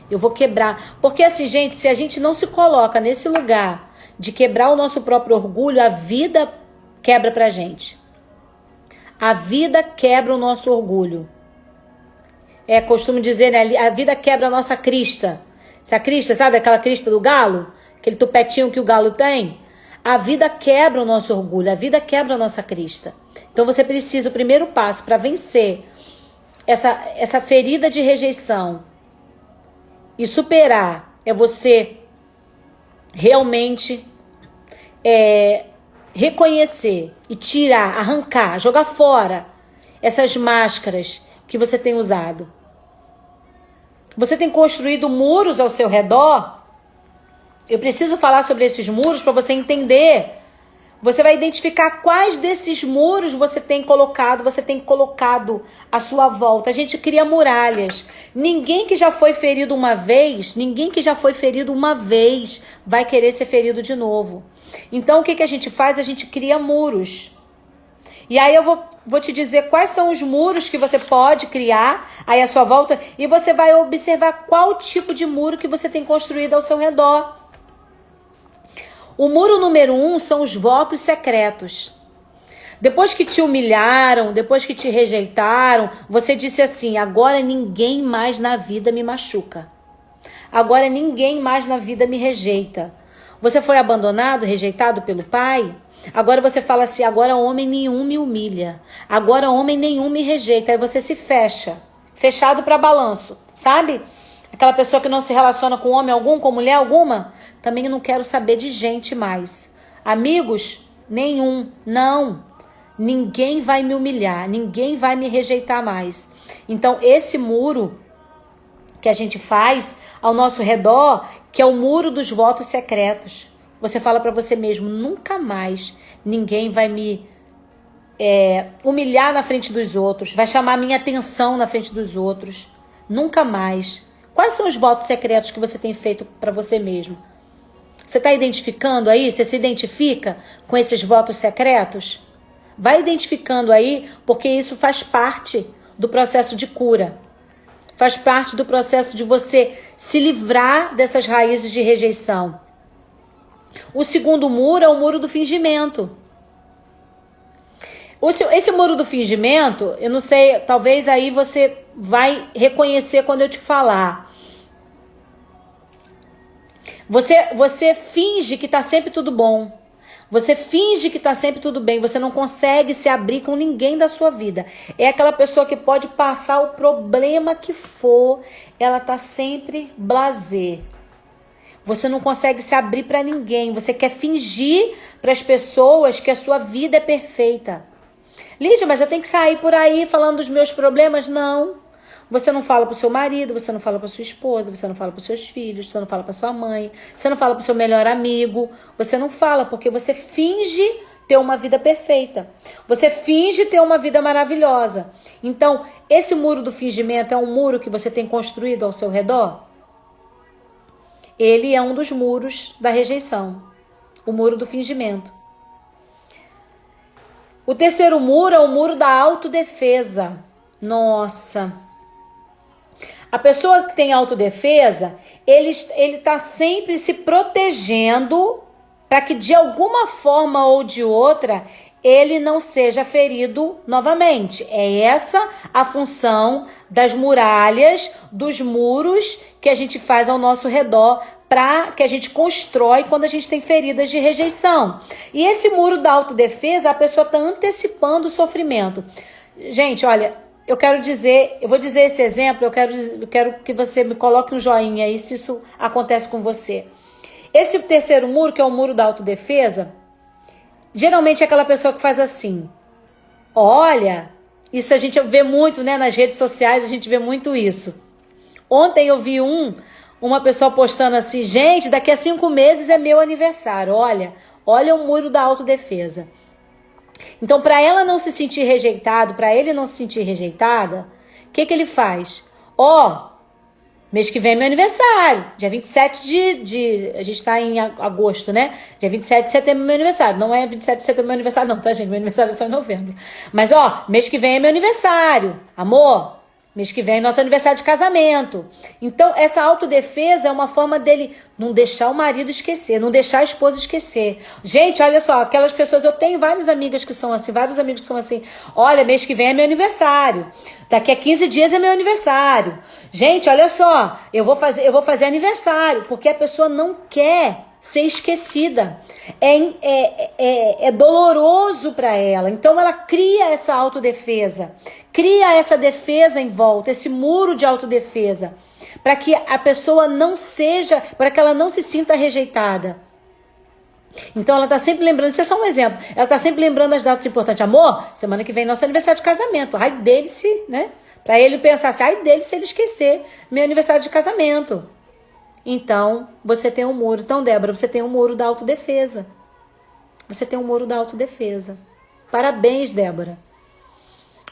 Eu vou quebrar. Porque assim, gente, se a gente não se coloca nesse lugar de quebrar o nosso próprio orgulho, a vida quebra pra gente. A vida quebra o nosso orgulho. Costumo dizer, né? A vida quebra a nossa crista. Se a crista, sabe aquela crista do galo? Aquele tupetinho que o galo tem? A vida quebra o nosso orgulho, a vida quebra a nossa crista. Então você precisa, o primeiro passo para vencer essa ferida de rejeição e superar, é você realmente reconhecer e tirar, arrancar, jogar fora essas máscaras que você tem usado. Você tem construído muros ao seu redor. Eu preciso falar sobre esses muros para você entender. Você vai identificar quais desses muros você tem colocado à sua volta. A gente cria muralhas. Ninguém que já foi ferido uma vez vai querer ser ferido de novo. Então o que a gente faz? A gente cria muros. E aí eu vou te dizer quais são os muros que você pode criar aí à sua volta e você vai observar qual tipo de muro que você tem construído ao seu redor. O muro número 1 são os votos secretos. Depois que te humilharam, depois que te rejeitaram, você disse assim: agora ninguém mais na vida me machuca. Agora ninguém mais na vida me rejeita. Você foi abandonado, rejeitado pelo pai? Agora você fala assim, agora homem nenhum me humilha. Agora homem nenhum me rejeita. Aí você se fecha. Fechado para balanço, sabe? Aquela pessoa que não se relaciona com homem algum, com mulher alguma. Também não quero saber de gente mais. Amigos, nenhum. Não. Ninguém vai me humilhar. Ninguém vai me rejeitar mais. Então esse muro que a gente faz ao nosso redor, que é o muro dos votos secretos. Você fala para você mesmo, nunca mais ninguém vai me humilhar na frente dos outros, vai chamar minha atenção na frente dos outros. Nunca mais. Quais são os votos secretos que você tem feito para você mesmo? Você está identificando aí? Você se identifica com esses votos secretos? Vai identificando aí, porque isso faz parte do processo de cura. Faz parte do processo de você se livrar dessas raízes de rejeição. O segundo muro é o muro do fingimento. Esse muro do fingimento, eu não sei, talvez aí você vai reconhecer quando eu te falar. Você finge que tá sempre tudo bom. Você finge que tá sempre tudo bem. Você não consegue se abrir com ninguém da sua vida. É aquela pessoa que pode passar o problema que for. Ela tá sempre blasé. Você não consegue se abrir para ninguém. Você quer fingir para as pessoas que a sua vida é perfeita. Lídia, mas eu tenho que sair por aí falando dos meus problemas? Não. Você não fala pro seu marido, você não fala pra sua esposa, você não fala pros seus filhos, você não fala pra sua mãe, você não fala pro seu melhor amigo. Você não fala porque você finge ter uma vida perfeita. Você finge ter uma vida maravilhosa. Então, esse muro do fingimento é um muro que você tem construído ao seu redor? Ele é um dos muros da rejeição. O muro do fingimento. O terceiro muro é o muro da autodefesa. Nossa! A pessoa que tem autodefesa, ele tá sempre se protegendo para que de alguma forma ou de outra ele não seja ferido novamente. É essa a função das muralhas, dos muros que a gente faz ao nosso redor, que a gente constrói quando a gente tem feridas de rejeição. E esse muro da autodefesa, a pessoa está antecipando o sofrimento. Gente, olha, eu vou dizer esse exemplo, eu quero que você me coloque um joinha aí se isso acontece com você. Esse terceiro muro, que é o muro da autodefesa, geralmente é aquela pessoa que faz assim. Olha, isso a gente vê muito, né, nas redes sociais, a gente vê muito isso. Ontem eu vi uma pessoa postando assim, gente, daqui a 5 meses é meu aniversário, olha o muro da autodefesa. Então, para ela não se sentir rejeitado, para ele não se sentir rejeitada, o que ele faz? Mês que vem é meu aniversário, dia 27 a gente tá em agosto, né? Dia 27 de setembro é meu aniversário. Não é 27 de setembro meu aniversário não, tá, gente? Meu aniversário é só em novembro. Mas, mês que vem é meu aniversário. Amor, mês que vem é nosso aniversário de casamento. Então, essa autodefesa é uma forma dele não deixar o marido esquecer, não deixar a esposa esquecer. Gente, olha só, aquelas pessoas, eu tenho várias amigas que são assim, vários amigos que são assim. Olha, mês que vem é meu aniversário. Daqui a 15 dias é meu aniversário. Gente, olha só, eu vou fazer aniversário, porque a pessoa não quer ser esquecida. É doloroso para ela. Então ela cria essa autodefesa, cria essa defesa em volta, esse muro de autodefesa, para que a pessoa para que ela não se sinta rejeitada. Então ela tá sempre lembrando, isso é só um exemplo, ela tá sempre lembrando as datas importantes. Amor, semana que vem é nosso aniversário de casamento. Ai dele né? Para ele pensar assim, ai dele se ele esquecer meu aniversário de casamento. Então, você tem um muro. Então, Débora, você tem um muro da autodefesa. Você tem um muro da autodefesa. Parabéns, Débora.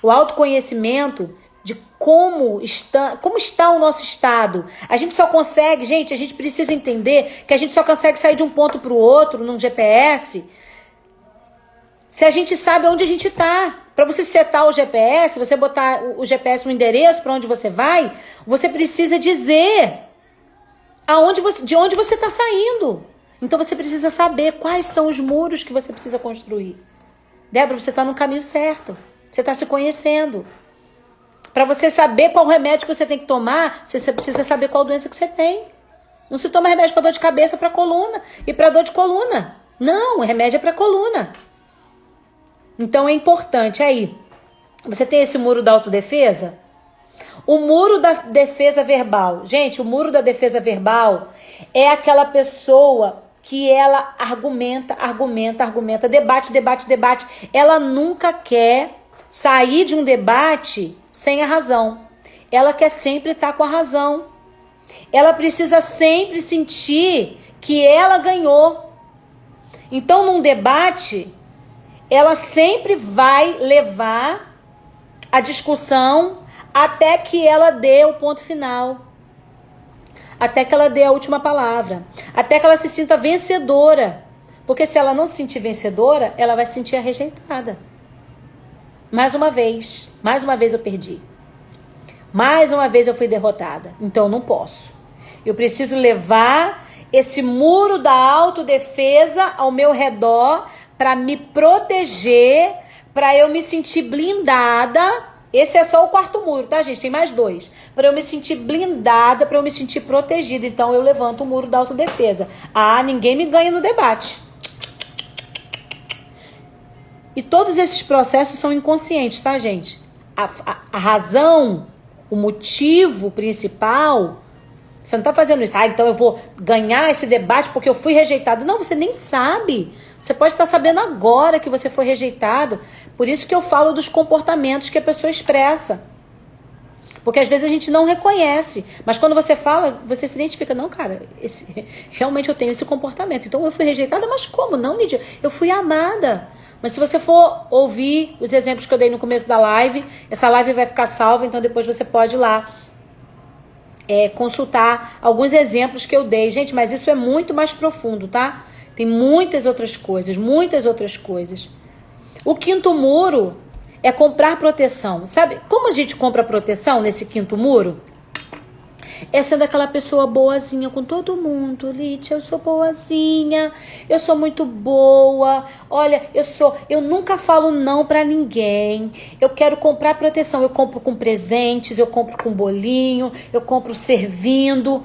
O autoconhecimento de como está o nosso estado. A gente só consegue, gente, a gente precisa entender que a gente só consegue sair de um ponto para o outro, num GPS, se a gente sabe onde a gente está. Para você setar o GPS, você botar o GPS no endereço para onde você vai, você precisa dizer de onde você está saindo. Então você precisa saber quais são os muros que você precisa construir. Débora, você está no caminho certo. Você está se conhecendo. Para você saber qual remédio que você tem que tomar, você precisa saber qual doença que você tem. Não se toma remédio para dor de cabeça, para coluna e para dor de coluna. Não, o remédio é para coluna. Então é importante aí. Você tem esse muro da autodefesa? O muro da defesa verbal. Gente, o muro da defesa verbal é aquela pessoa que ela argumenta, debate. Ela nunca quer sair de um debate sem a razão. Ela quer sempre estar com a razão. Ela precisa sempre sentir que ela ganhou. Então, num debate, ela sempre vai levar a discussão até que ela dê o ponto final. Até que ela dê a última palavra. Até que ela se sinta vencedora. Porque se ela não se sentir vencedora, ela vai se sentir rejeitada. Mais uma vez eu perdi. Mais uma vez eu fui derrotada. Então eu não posso. Eu preciso levar esse muro da autodefesa ao meu redor para me proteger, para eu me sentir blindada. Esse é só o quarto muro, tá, gente? Tem mais 2. Para eu me sentir blindada, para eu me sentir protegida. Então eu levanto o muro da autodefesa. Ah, ninguém me ganha no debate. E todos esses processos são inconscientes, tá, gente? A razão, o motivo principal, você não tá fazendo isso. Ah, então eu vou ganhar esse debate porque eu fui rejeitado. Não, você nem sabe. Você pode estar sabendo agora que você foi rejeitado. Por isso que eu falo dos comportamentos que a pessoa expressa. Porque às vezes a gente não reconhece. Mas quando você fala, você se identifica. Não, cara, realmente eu tenho esse comportamento. Então eu fui rejeitada, mas como? Não, Lídia, eu fui amada. Mas se você for ouvir os exemplos que eu dei no começo da live, essa live vai ficar salva, então depois você pode ir lá consultar alguns exemplos que eu dei. Gente, mas isso é muito mais profundo, tá? Tem muitas outras coisas. O quinto muro é comprar proteção. Sabe como a gente compra proteção nesse quinto muro? É sendo aquela pessoa boazinha com todo mundo. Lídia, eu sou boazinha, eu sou muito boa. Olha, eu nunca falo não pra ninguém. Eu quero comprar proteção. Eu compro com presentes, eu compro com bolinho, eu compro servindo.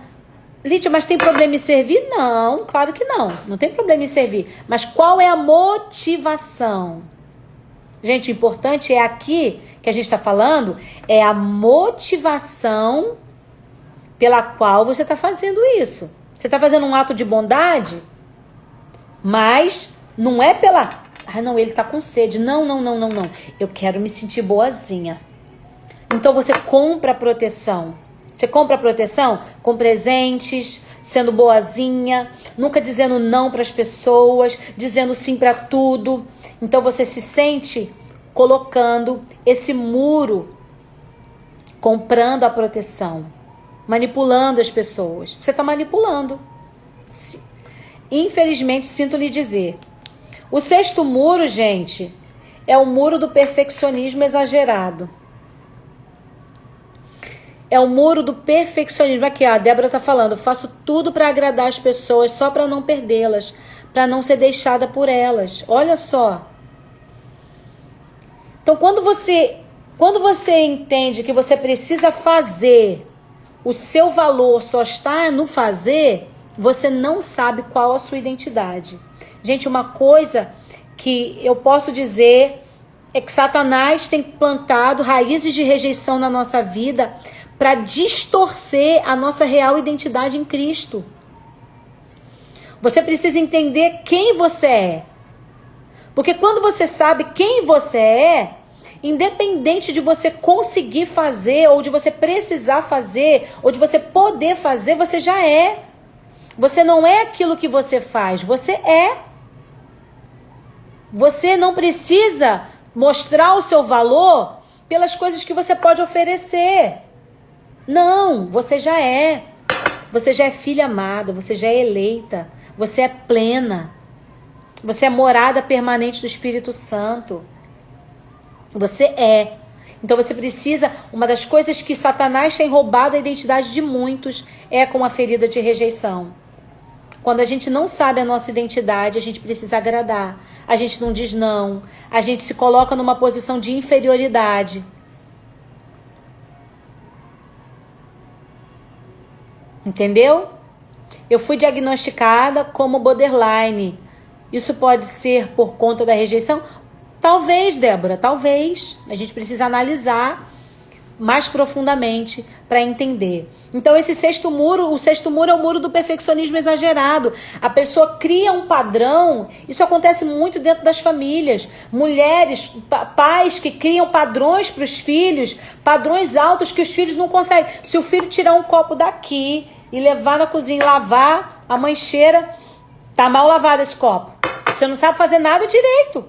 Lídia, mas tem problema em servir? Não, claro que não. Não tem problema em servir. Mas qual é a motivação? Gente, o importante é aqui que a gente está falando, é a motivação pela qual você está fazendo isso. Você está fazendo um ato de bondade, mas não é pela... Ah, não, ele está com sede. Não. Eu quero me sentir boazinha. Então você compra proteção. Você compra proteção com presentes, sendo boazinha, nunca dizendo não para as pessoas, dizendo sim para tudo. Então você se sente colocando esse muro, comprando a proteção, manipulando as pessoas. Você está manipulando. Infelizmente, sinto lhe dizer. O sexto muro, gente, é o muro do perfeccionismo exagerado. É o muro do perfeccionismo. Aqui, ó, a Débora tá falando. Faço tudo para agradar as pessoas, só para não perdê-las, para não ser deixada por elas. Olha só. Então, quando você entende que você precisa fazer, o seu valor só está no fazer, você não sabe qual a sua identidade. Gente, uma coisa que eu posso dizer é que Satanás tem plantado raízes de rejeição na nossa vida para distorcer a nossa real identidade em Cristo. Você precisa entender quem você é. Porque quando você sabe quem você é, independente de você conseguir fazer, ou de você precisar fazer, ou de você poder fazer, você já é. Você não é aquilo que você faz, você é. Você não precisa mostrar o seu valor pelas coisas que você pode oferecer. Não, você já é. Você já é filha amada, você já é eleita, você é plena. Você é morada permanente do Espírito Santo. Você é. Então você precisa... Uma das coisas que Satanás tem roubado a identidade de muitos é com a ferida de rejeição. Quando a gente não sabe a nossa identidade, a gente precisa agradar. A gente não diz não. A gente se coloca numa posição de inferioridade. Entendeu? Eu fui diagnosticada como borderline. Isso pode ser por conta da rejeição? Talvez, Débora, talvez. A gente precisa analisar mais profundamente para entender. Então o sexto muro é o muro do perfeccionismo exagerado. A pessoa cria um padrão, isso acontece muito dentro das famílias. Mulheres, pais que criam padrões para os filhos, padrões altos que os filhos não conseguem. Se o filho tirar um copo daqui e levar na cozinha e lavar, a mãe cheira, tá mal lavado esse copo. Você não sabe fazer nada direito.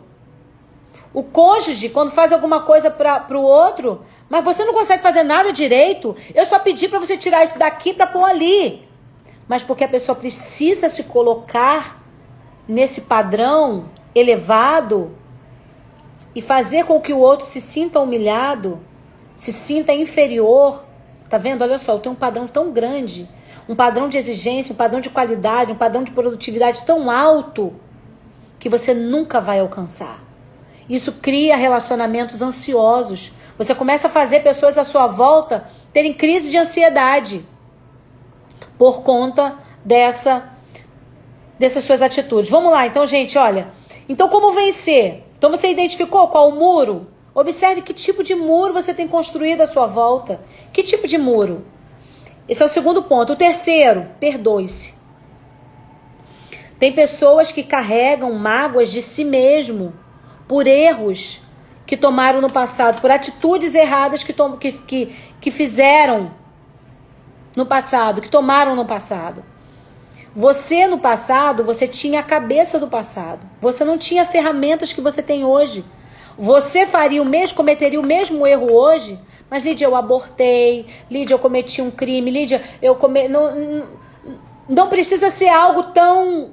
O cônjuge, quando faz alguma coisa para o outro, mas você não consegue fazer nada direito, eu só pedi para você tirar isso daqui para pôr ali. Mas porque a pessoa precisa se colocar nesse padrão elevado e fazer com que o outro se sinta humilhado, se sinta inferior. Tá vendo? Olha só, eu tenho um padrão tão grande, um padrão de exigência, um padrão de qualidade, um padrão de produtividade tão alto que você nunca vai alcançar. Isso cria relacionamentos ansiosos. Você começa a fazer pessoas à sua volta terem crise de ansiedade por conta dessas suas atitudes. Vamos lá, então, gente, olha. Então, como vencer? Então, você identificou qual o muro? Observe que tipo de muro você tem construído à sua volta. Que tipo de muro? Esse é o segundo ponto. O terceiro, perdoe-se. Tem pessoas que carregam mágoas de si mesmo por erros que tomaram no passado, por atitudes erradas que fizeram no passado, que tomaram no passado. Você, no passado, você tinha a cabeça do passado. Você não tinha ferramentas que você tem hoje. Você faria o mesmo, cometeria o mesmo erro hoje, mas, Lídia, eu abortei, Lídia, eu cometi um crime, Lídia, não precisa ser algo tão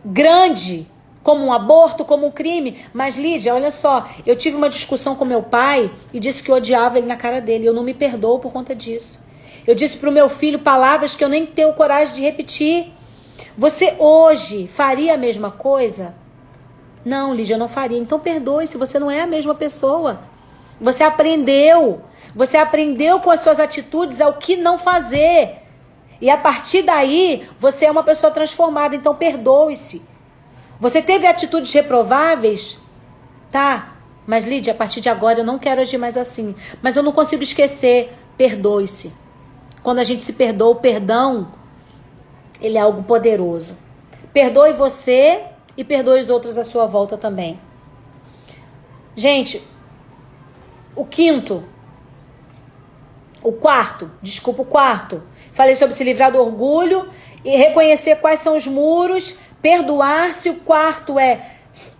grande como um aborto, como um crime. Mas, Lídia, olha só, eu tive uma discussão com meu pai e disse que eu odiava ele na cara dele. Eu não me perdoo por conta disso. Eu disse pro meu filho palavras que eu nem tenho coragem de repetir. Você hoje faria a mesma coisa? Não, Lídia, eu não faria. Então perdoe-se, você não é a mesma pessoa. Você aprendeu. Você aprendeu com as suas atitudes ao que não fazer. E a partir daí, você é uma pessoa transformada. Então perdoe-se. Você teve atitudes reprováveis? Tá. Mas, Lídia, a partir de agora eu não quero agir mais assim. Mas eu não consigo esquecer. Perdoe-se. Quando a gente se perdoa, o perdão, ele é algo poderoso. Perdoe você e perdoe os outros à sua volta também. Gente, o quarto. Falei sobre se livrar do orgulho e reconhecer quais são os muros, perdoar-se. O quarto é,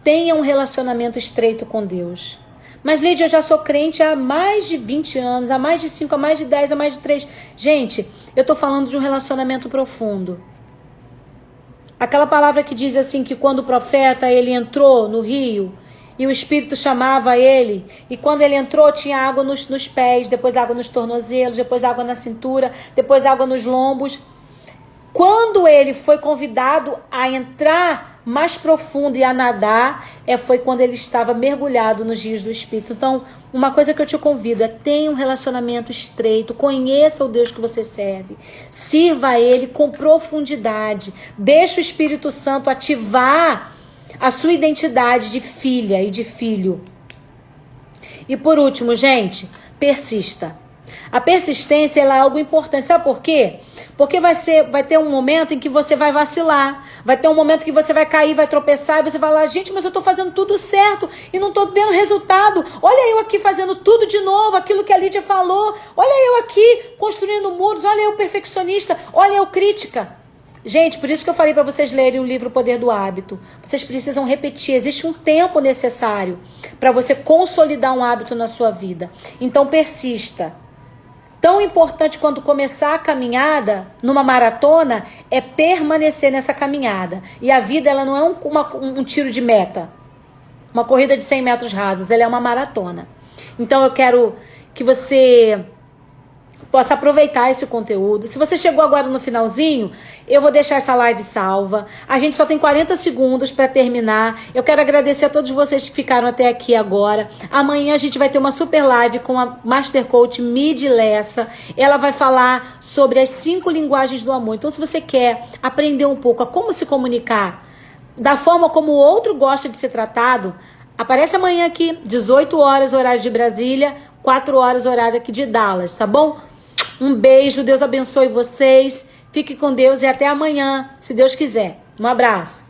tenha um relacionamento estreito com Deus. Mas, Lídia, eu já sou crente há mais de 20 anos, há mais de 5, há mais de 10, há mais de 3. Gente, eu tô falando de um relacionamento profundo. Aquela palavra que diz assim, que quando o profeta, ele entrou no rio, e o Espírito chamava ele, e quando ele entrou tinha água nos pés, depois água nos tornozelos, depois água na cintura, depois água nos lombos. Quando ele foi convidado a entrar mais profundo e a nadar, foi quando ele estava mergulhado nos rios do Espírito. Então, uma coisa que eu te convido é tenha um relacionamento estreito, conheça o Deus que você serve, sirva a Ele com profundidade, deixe o Espírito Santo ativar a sua identidade de filha e de filho. E por último, gente, persista. A persistência ela é algo importante. Sabe por quê? Porque vai ter um momento em que você vai vacilar. Vai ter um momento que você vai cair, vai tropeçar. E você vai falar, gente, mas eu tô fazendo tudo certo e não tô tendo resultado. Olha eu aqui fazendo tudo de novo, aquilo que a Lídia falou. Olha eu aqui construindo muros. Olha eu perfeccionista. Olha eu crítica. Gente, por isso que eu falei para vocês lerem o livro O Poder do Hábito. Vocês precisam repetir. Existe um tempo necessário para você consolidar um hábito na sua vida. Então persista. Tão importante quanto começar a caminhada numa maratona é permanecer nessa caminhada. E a vida ela não é um tiro de meta, uma corrida de 100 metros rasos, ela é uma maratona. Então eu quero que você possa aproveitar esse conteúdo. Se você chegou agora no finalzinho, eu vou deixar essa live salva. A gente só tem 40 segundos para terminar. Eu quero agradecer a todos vocês que ficaram até aqui agora. Amanhã a gente vai ter uma super live com a Master Coach Midi Lessa. Ela vai falar sobre as 5 linguagens do amor. Então, se você quer aprender um pouco a como se comunicar da forma como o outro gosta de ser tratado, aparece amanhã aqui, 18 horas, horário de Brasília, 4 horas, horário aqui de Dallas, tá bom? Um beijo, Deus abençoe vocês, fique com Deus e até amanhã, se Deus quiser. Um abraço.